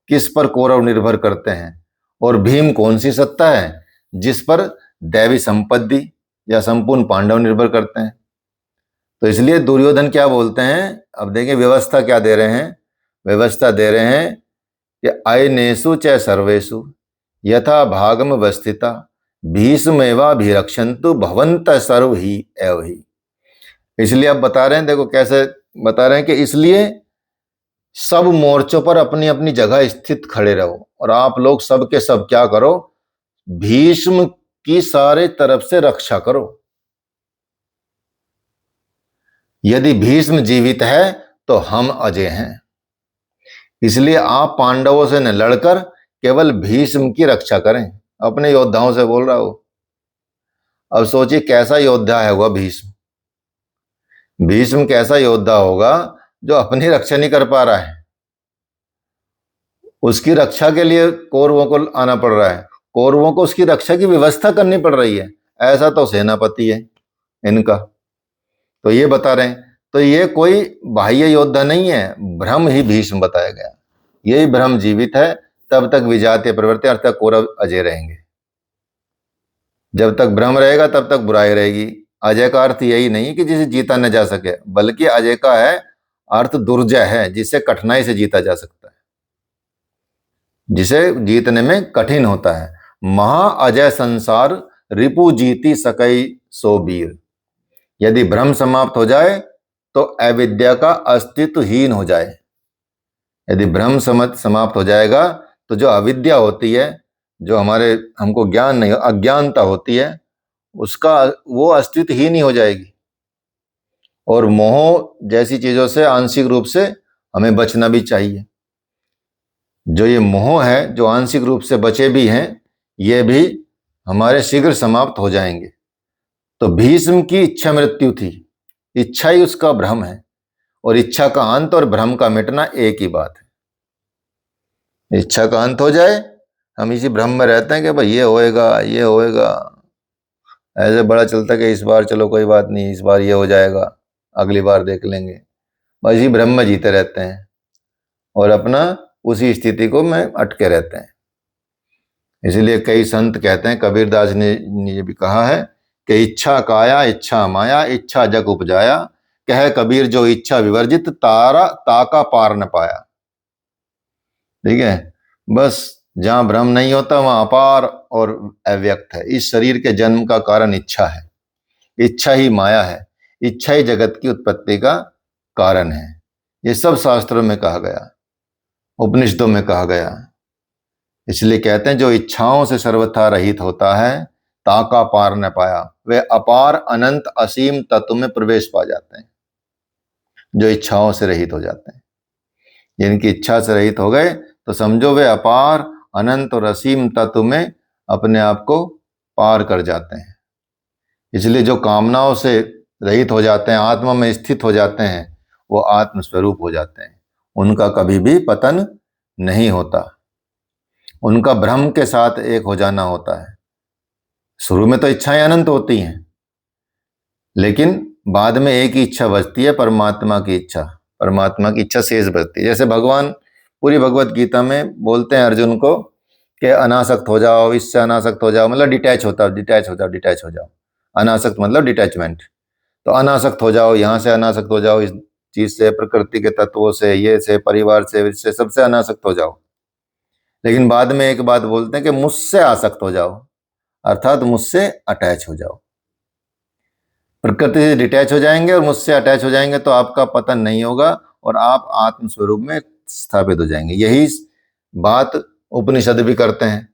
किस पर कौरव निर्भर करते हैं, और भीम कौन सी सत्ता है जिस पर दैवी संपत्ति या संपूर्ण पांडव निर्भर करते हैं। तो इसलिए दुर्योधन क्या बोलते हैं, अब देखें व्यवस्था क्या दे रहे हैं। व्यवस्था दे रहे हैं कि अयनेषु च सर्वेषु यथा भागम अवस्थिता भीष्मेवाभिरक्षन्तु भवन्तः सर्व ही एव ही। इसलिए अब बता रहे हैं, देखो कैसे बता रहे हैं कि इसलिए सब मोर्चों पर अपनी अपनी जगह स्थित खड़े रहो, और आप लोग सब के सब क्या करो, भीष्म की सारे तरफ से रक्षा करो। यदि भीष्म जीवित है तो हम अजय हैं, इसलिए आप पांडवों से न लड़कर केवल भीष्म की रक्षा करें। अपने योद्धाओं से बोल रहा हो। अब सोचिए कैसा योद्धा है वह भीष्म। भीष्म कैसा योद्धा होगा जो अपनी रक्षा नहीं कर पा रहा है, उसकी रक्षा के लिए कौरवों को आना पड़ रहा है, कौरवों को उसकी रक्षा की व्यवस्था करनी पड़ रही है। ऐसा तो सेनापति है इनका। तो ये बता रहे हैं, तो ये कोई बाह्य योद्धा नहीं है, भ्रम ही भीष्म बताया गया। यही भ्रम जीवित है तब तक विजातीय प्रवृत्ति अर्थात कौरव अजय रहेंगे। जब तक भ्रम रहेगा तब तक बुराई रहेगी। अजय का अर्थ यही नहीं कि जिसे जीता न जा सके, बल्कि अजय का है अर्थ दुर्जय है, जिसे कठिनाई से जीता जा सकता है, जिसे जीतने में कठिन होता है। महा अजय संसार रिपु जीती सकई सो वीर। यदि भ्रम समाप्त हो जाए तो अविद्या का अस्तित्वहीन हो जाए। यदि भ्रम समाप्त हो जाएगा तो जो अविद्या होती है, जो हमको ज्ञान नहीं, अज्ञानता होती है, उसका वो अस्तित्वहीन ही हो जाएगी। और मोह जैसी चीजों से आंशिक रूप से हमें बचना भी चाहिए। जो ये मोह है, जो आंशिक रूप से बचे भी हैं, ये भी हमारे शीघ्र समाप्त हो जाएंगे। तो भीष्म की इच्छा मृत्यु थी, इच्छा ही उसका भ्रम है, और इच्छा का अंत और भ्रम का मिटना एक ही बात है। इच्छा का अंत हो जाए, हम इसी भ्रम में रहते हैं कि भाई ये होएगा, ये होएगा, ऐसे बड़ा चलता है कि इस बार चलो कोई बात नहीं, इस बार ये हो जाएगा, अगली बार देख लेंगे। बस इसी भ्रम में जीते रहते हैं और अपना उसी स्थिति को में अटके रहते हैं। इसलिए कई संत कहते हैं, कबीरदास ने ये भी कहा है कि इच्छा काया इच्छा माया इच्छा जग उपजाया, कह कबीर जो इच्छा विवर्जित ताका पार न पाया। ठीक है, बस जहां भ्रम नहीं होता वहां अपार और अव्यक्त है। इस शरीर के जन्म का कारण इच्छा है, इच्छा ही माया है, इच्छा ही जगत की उत्पत्ति का कारण है। ये सब शास्त्रों में कहा गया, उपनिषदों में कहा गया। इसलिए कहते हैं जो इच्छाओं से सर्वथा रहित होता है ताका पार न पाया, वे अपार अनंत असीम तत्व में प्रवेश पा जाते हैं। जो इच्छाओं से रहित हो जाते हैं। जिनकी इच्छा से रहित हो गए तो समझो वे अपार अनंत और असीम तत्व में अपने आप को पार कर जाते हैं। इसलिए जो कामनाओं से रहित हो जाते हैं, आत्मा में स्थित हो जाते हैं, वो आत्म स्वरूप हो जाते हैं। उनका कभी भी पतन नहीं होता, उनका ब्रह्म के साथ एक हो जाना होता है। शुरू में तो इच्छाएं अनंत होती हैं, लेकिन बाद में एक ही इच्छा बचती है, परमात्मा की इच्छा। परमात्मा की इच्छा शेष बचती है। जैसे भगवान पूरी भगवत गीता में बोलते हैं अर्जुन को कि अनासक्त हो जाओ, इससे अनासक्त हो जाओ, मतलब डिटैच हो जाओ। अनासक्त मतलब डिटैचमेंट। तो अनासक्त हो जाओ, यहाँ से अनासक्त हो जाओ, इस चीज से, प्रकृति के तत्वों से, ये से, परिवार से, इससे, सबसे अनासक्त हो जाओ। लेकिन बाद में एक बात बोलते हैं कि मुझसे आसक्त हो जाओ, अर्थात मुझसे अटैच हो जाओ। प्रकृति से डिटैच हो जाएंगे और मुझसे अटैच हो जाएंगे तो आपका पतन नहीं होगा और आप आत्म स्वरूप में स्थापित हो जाएंगे। यही बात उपनिषद भी करते हैं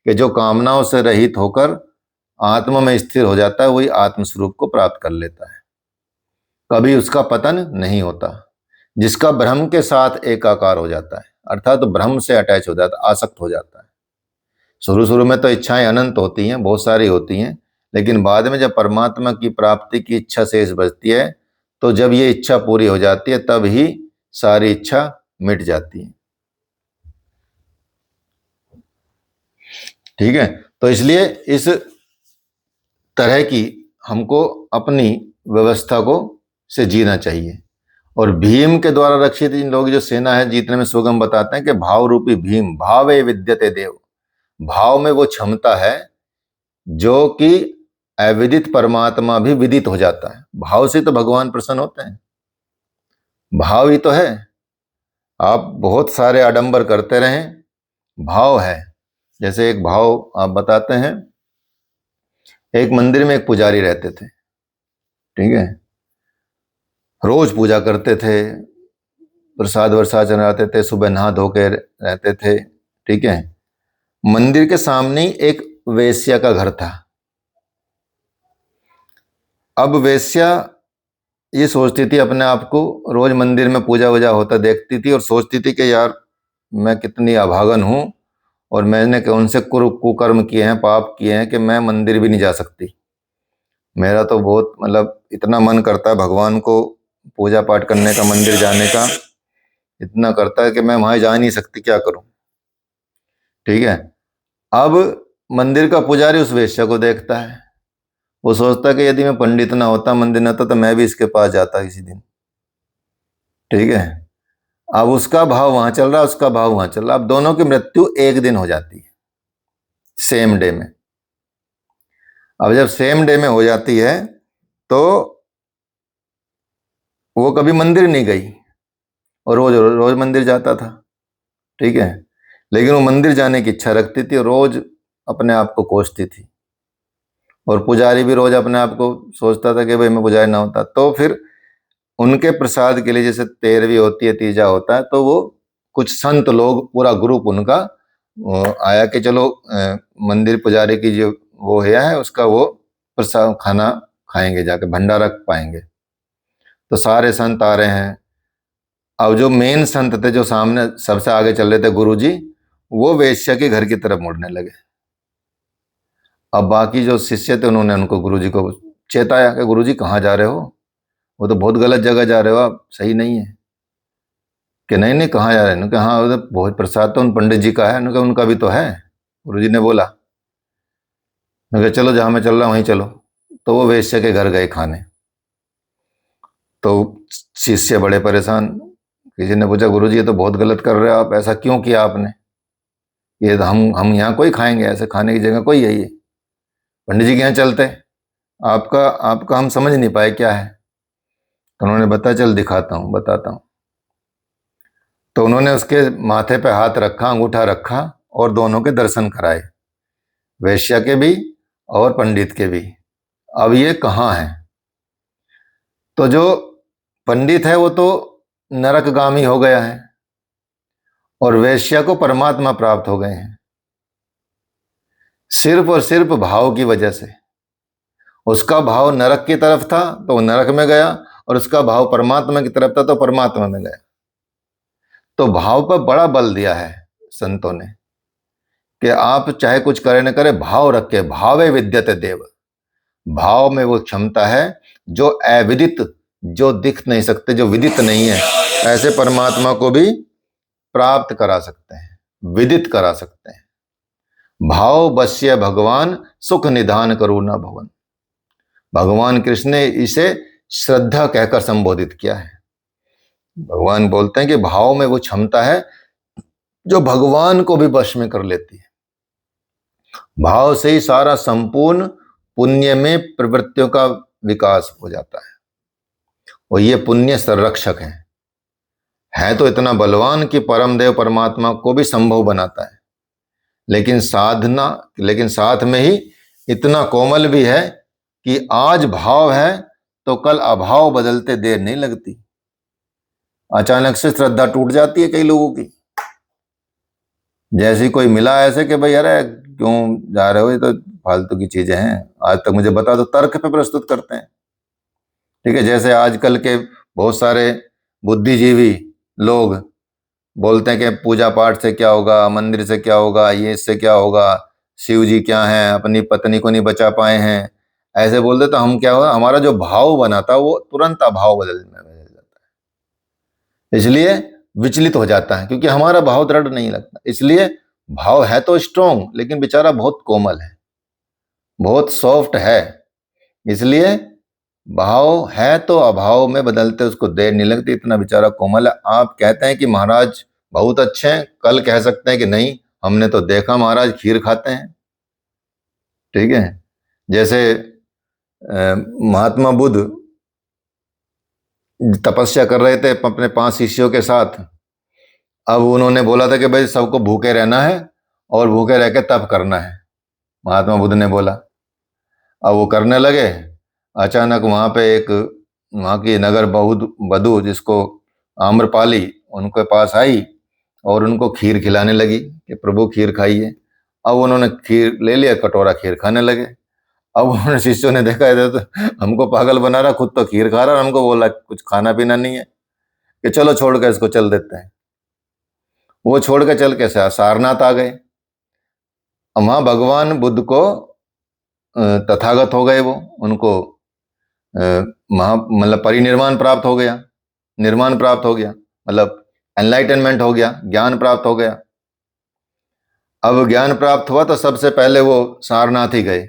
कि जो कामनाओं से रहित होकर आत्मा में स्थिर हो जाता है वही आत्म स्वरूप को प्राप्त कर लेता है, कभी उसका पतन नहीं होता। जिसका ब्रह्म के साथ एकाकार हो जाता है, अर्थात तो ब्रह्म से अटैच हो जाता है, आसक्त हो जाता है। शुरू शुरू में तो इच्छाएं अनंत होती हैं, बहुत सारी होती हैं, लेकिन बाद में जब परमात्मा की प्राप्ति की इच्छा शेष बचती है, तो जब ये इच्छा पूरी हो जाती है तब ही सारी इच्छा मिट जाती है। ठीक है, तो इसलिए इस तरह की हमको अपनी व्यवस्था को से जीना चाहिए। और भीम के द्वारा रक्षित इन लोग जो सेना है जीतने में सुगम बताते हैं कि भाव रूपी भीम भावे विद्यते देव। भाव में वो क्षमता है जो कि अविदित परमात्मा भी विदित हो जाता है। भाव से तो भगवान प्रसन्न होते हैं, भाव ही तो है। आप बहुत सारे आडंबर करते रहें, भाव है। जैसे एक भाव आप बताते हैं, एक मंदिर में एक पुजारी रहते थे, ठीक है, रोज पूजा करते थे, प्रसाद वरसाद चढ़ाते थे, सुबह नहा धो के रहते थे, ठीक है। मंदिर के सामने एक वेश्या का घर था। अब वेश्या ये सोचती थी अपने आप को, रोज मंदिर में पूजा वूजा होता देखती थी और सोचती थी कि यार मैं कितनी अभागन हूं और मैंने कौन से कुकर्म किए हैं, पाप किए हैं कि मैं मंदिर भी नहीं जा सकती। मेरा तो बहुत मतलब इतना मन करता है भगवान को पूजा पाठ करने का, मंदिर जाने का इतना करता है कि मैं वहां जा नहीं सकती, क्या करूं। ठीक है, अब मंदिर का पुजारी उस वेश्या को देखता है, वो सोचता है कि यदि मैं पंडित ना होता, मंदिर ना होता, तो मैं भी इसके पास जाता किसी दिन। ठीक है, अब उसका भाव वहां चल रहा है, उसका भाव वहां चल रहा है। अब दोनों की मृत्यु एक दिन हो जाती है, सेम डे में। अब जब सेम डे में हो जाती है तो वो कभी मंदिर नहीं गई और रोज रोज मंदिर जाता था, ठीक है, लेकिन वो मंदिर जाने की इच्छा रखती थी और रोज अपने आप को कोसती थी। और पुजारी भी रोज अपने आप को सोचता था कि भाई मैं पुजारी ना होता। तो फिर उनके प्रसाद के लिए, जैसे 13वीं होती है, तीजा होता है, तो वो कुछ संत लोग, पूरा ग्रुप उनका आया कि चलो मंदिर पुजारी की जो वो है उसका वो प्रसाद खाना खाएंगे, जाके भंडारा पाएंगे। तो सारे संत आ रहे हैं। अब जो मेन संत थे, जो सामने सबसे आगे चल रहे थे, गुरुजी, वो वेश्या के घर की तरफ मुड़ने लगे। अब बाकी जो शिष्य थे उन्होंने उनको, गुरुजी को चेताया कि गुरुजी कहाँ जा रहे हो, वो तो बहुत गलत जगह जा रहे हो आप, सही नहीं है। कि नहीं नहीं कहाँ जा रहे हैं, हाँ उधर बहुत प्रसाद तो उन पंडित जी का है, उनका भी तो है, गुरुजी ने बोला। चलो जहाँ मैं चल रहा हूँ वहीं चलो। तो वो वेश्या के घर गए खाने। तो शिष्य बड़े परेशान, किसी ने पूछा गुरुजी ये तो बहुत गलत कर रहे हो आप, ऐसा क्यों किया आपने, ये तो हम यहाँ कोई खाएंगे, ऐसे खाने की जगह कोई है ये, पंडित जी के यहाँ चलते, आपका आपका हम समझ नहीं पाए क्या है। तो उन्होंने बताया चल दिखाता हूँ, बताता हूँ। तो उन्होंने उसके माथे पे हाथ रखा, अंगूठा रखा और दोनों के दर्शन कराए, वेश्या के भी और पंडित के भी। अब ये कहाँ है, तो जो पंडित है वो तो नरकगामी हो गया है और वेश्या को परमात्मा प्राप्त हो गए हैं, सिर्फ और सिर्फ भाव की वजह से। उसका भाव नरक की तरफ था तो वो नरक में गया, और उसका भाव परमात्मा की तरफ था तो परमात्मा में गया। तो भाव पर बड़ा बल दिया है संतों ने कि आप चाहे कुछ करे न करे, भाव रखे, भावे विद्यते देव। भाव में वो क्षमता है जो अविदित, जो दिख नहीं सकते, जो विदित नहीं है, ऐसे परमात्मा को भी प्राप्त करा सकते हैं, विदित करा सकते हैं। भाव बस्य भगवान सुख निधान करुणा भवन। भगवान कृष्ण ने इसे श्रद्धा कहकर संबोधित किया है। भगवान बोलते हैं कि भाव में वो क्षमता है जो भगवान को भी वश में कर लेती है। भाव से ही सारा संपूर्ण पुण्य में प्रवृत्तियों का विकास हो जाता है, और ये पुण्य संरक्षक है तो इतना बलवान कि परम देव परमात्मा को भी संभव बनाता है, लेकिन साथ में ही इतना कोमल भी है कि आज भाव है तो कल अभाव बदलते देर नहीं लगती। अचानक से श्रद्धा टूट जाती है कई लोगों की। जैसे कोई मिला ऐसे कि भाई अरे क्यों जा रहे हो, ये तो फालतू की चीजें हैं, आज तक मुझे बता दो, तर्क पे प्रस्तुत करते हैं। ठीक है, जैसे आजकल के बहुत सारे बुद्धिजीवी लोग बोलते हैं कि पूजा पाठ से क्या होगा, मंदिर से क्या होगा, ये इससे क्या होगा, शिव जी क्या हैं, अपनी पत्नी को नहीं बचा पाए हैं, ऐसे बोलते तो हम क्या होगा, हमारा जो भाव बना था वो तुरंत अभाव बदल जाता है, इसलिए विचलित हो जाता है, क्योंकि हमारा भाव दृढ़ नहीं लगता। इसलिए भाव है तो स्ट्रोंग, लेकिन बेचारा बहुत कोमल है, बहुत सॉफ्ट है। इसलिए भाव है तो अभाव में बदलते उसको देर नहीं लगती, इतना बेचारा कोमल है। आप कहते हैं कि महाराज बहुत अच्छे हैं, कल कह सकते हैं कि नहीं हमने तो देखा महाराज खीर खाते हैं। ठीक है, जैसे महात्मा बुद्ध तपस्या कर रहे थे अपने 5 शिष्यों के साथ। अब उन्होंने बोला था कि भाई सबको भूखे रहना है और भूखे रह के तप करना है, महात्मा बुद्ध ने बोला। अब वो करने लगे, अचानक वहां पे एक वहां की नगर बधू जिसको आम्रपाली, उनके पास आई और उनको खीर खिलाने लगी कि प्रभु खीर खाइए। अब उन्होंने खीर ले लिया, कटोरा खीर खाने लगे। अब उन्होंने शिष्यों ने देखा है तो हमको पागल बना रहा, खुद तो खीर खा रहा और हमको बोला कुछ खाना पीना नहीं है, कि चलो छोड़ के इसको चल देते हैं। वो छोड़ के चल के सारनाथ आ गए। वहां भगवान बुद्ध को तथागत हो गए, वो उनको मतलब परिनिर्वाण प्राप्त हो गया, निर्माण प्राप्त हो गया, मतलब एनलाइटनमेंट हो गया, ज्ञान प्राप्त हो गया। अब ज्ञान प्राप्त हुआ तो सबसे पहले वो सारनाथ ही गए,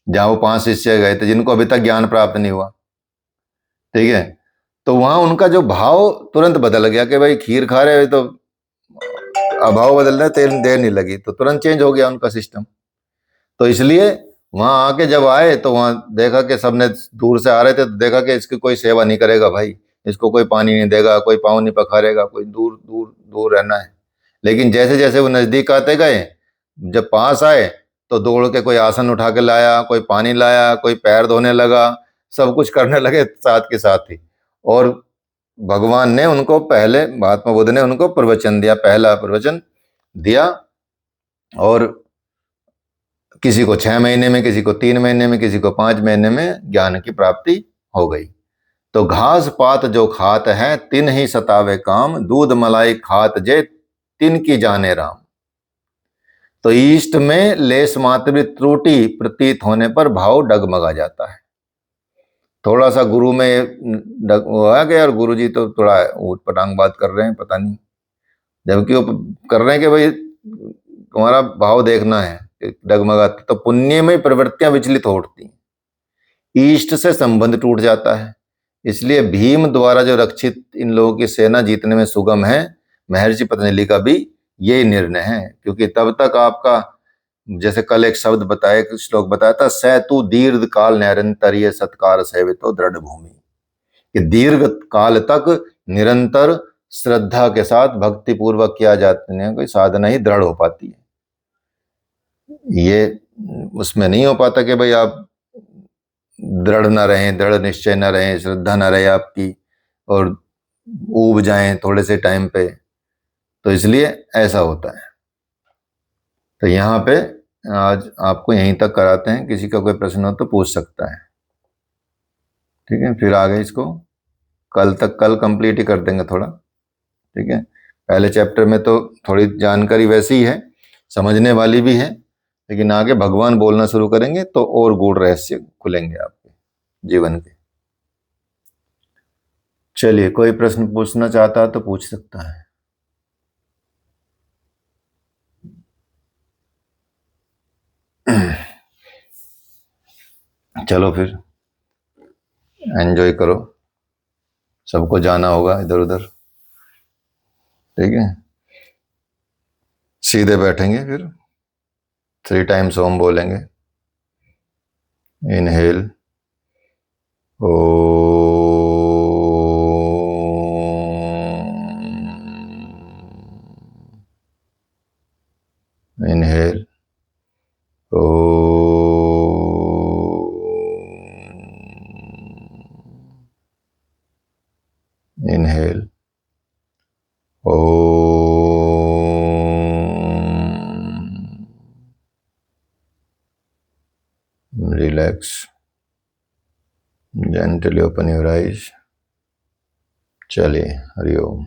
जहां वो 5 शिष्य गए थे जिनको अभी तक ज्ञान प्राप्त नहीं हुआ। ठीक है, तो वहां उनका जो भाव तुरंत बदल गया कि भाई खीर खा रहे तो अभाव बदलने देर नहीं लगी, तो तुरंत चेंज हो गया उनका सिस्टम। तो इसलिए वहां आके जब आए तो वहां देखा कि सबने दूर से आ रहे थे, तो देखा कि इसकी कोई सेवा नहीं करेगा भाई, इसको कोई पानी नहीं देगा, कोई पाँव नहीं पखारेगा, कोई दूर दूर दूर रहना है। लेकिन जैसे जैसे वो नजदीक आते गए, जब पास आए तो दौड़ के कोई आसन उठा के लाया, कोई पानी लाया, कोई पैर धोने लगा, सब कुछ करने लगे साथ के साथ ही। और भगवान ने उनको पहले, महात्मा बुद्ध ने उनको प्रवचन दिया, पहला प्रवचन दिया, और किसी को 6 महीने में, किसी को 3 महीने में, किसी को 5 महीने में ज्ञान की प्राप्ति हो गई। तो घास पात जो खात है तिन ही सतावे काम, दूध मलाई खात जे तिन की जाने राम। तो ईष्ट में लेस मात्र भी त्रुटि प्रतीत होने पर भाव डगमगा जाता है। थोड़ा सा गुरु में वो आ गया और गुरु जी तो थोड़ा ऊट पटांग बात कर रहे हैं, पता नहीं, जबकि वो कर रहे हैं कि भाई तुम्हारा भाव देखना है, डगमगाता तो पुण्य में प्रवृत्तियां विचलित हो उठती हैं, ईष्ट से संबंध टूट जाता है। इसलिए भीम द्वारा जो रक्षित इन लोगों की सेना जीतने में सुगम है, महर्षि पतंजलि का भी यही निर्णय है। क्योंकि तब तक आपका, जैसे कल एक शब्द बताया, एक श्लोक बताया था, सैतु दीर्घ काल निरंतर ये सत्कार सेवितो दृढ़ भूमि, कि दीर्घ काल तक निरंतर श्रद्धा के साथ भक्ति पूर्वक किया जाते हैं कोई साधना ही दृढ़ हो पाती है। ये उसमें नहीं हो पाता कि भाई आप दृढ़ न रहें, दृढ़ निश्चय न रहें, श्रद्धा न रहे आपकी, और ऊब जाएं थोड़े से टाइम पे, तो इसलिए ऐसा होता है। तो यहाँ पे आज आपको यहीं तक कराते हैं, किसी का कोई प्रश्न हो तो पूछ सकता है। ठीक है, फिर आगे इसको कल कंप्लीट ही कर देंगे थोड़ा। ठीक है, पहले चैप्टर में तो थोड़ी जानकारी वैसी ही है, समझने वाली भी है, लेकिन आगे भगवान बोलना शुरू करेंगे तो और गूढ़ रहस्य खुलेंगे आपके जीवन के। चलिए, कोई प्रश्न पूछना चाहता है तो पूछ सकता है। चलो फिर एंजॉय करो, सबको जाना होगा इधर उधर। ठीक है, सीधे बैठेंगे, फिर 3 टाइम्स ओम बोलेंगे। इनहेल ओ, इनहेल ओ, इनहेल ओ, relax, gently open your eyes। चलिए, हरिओम।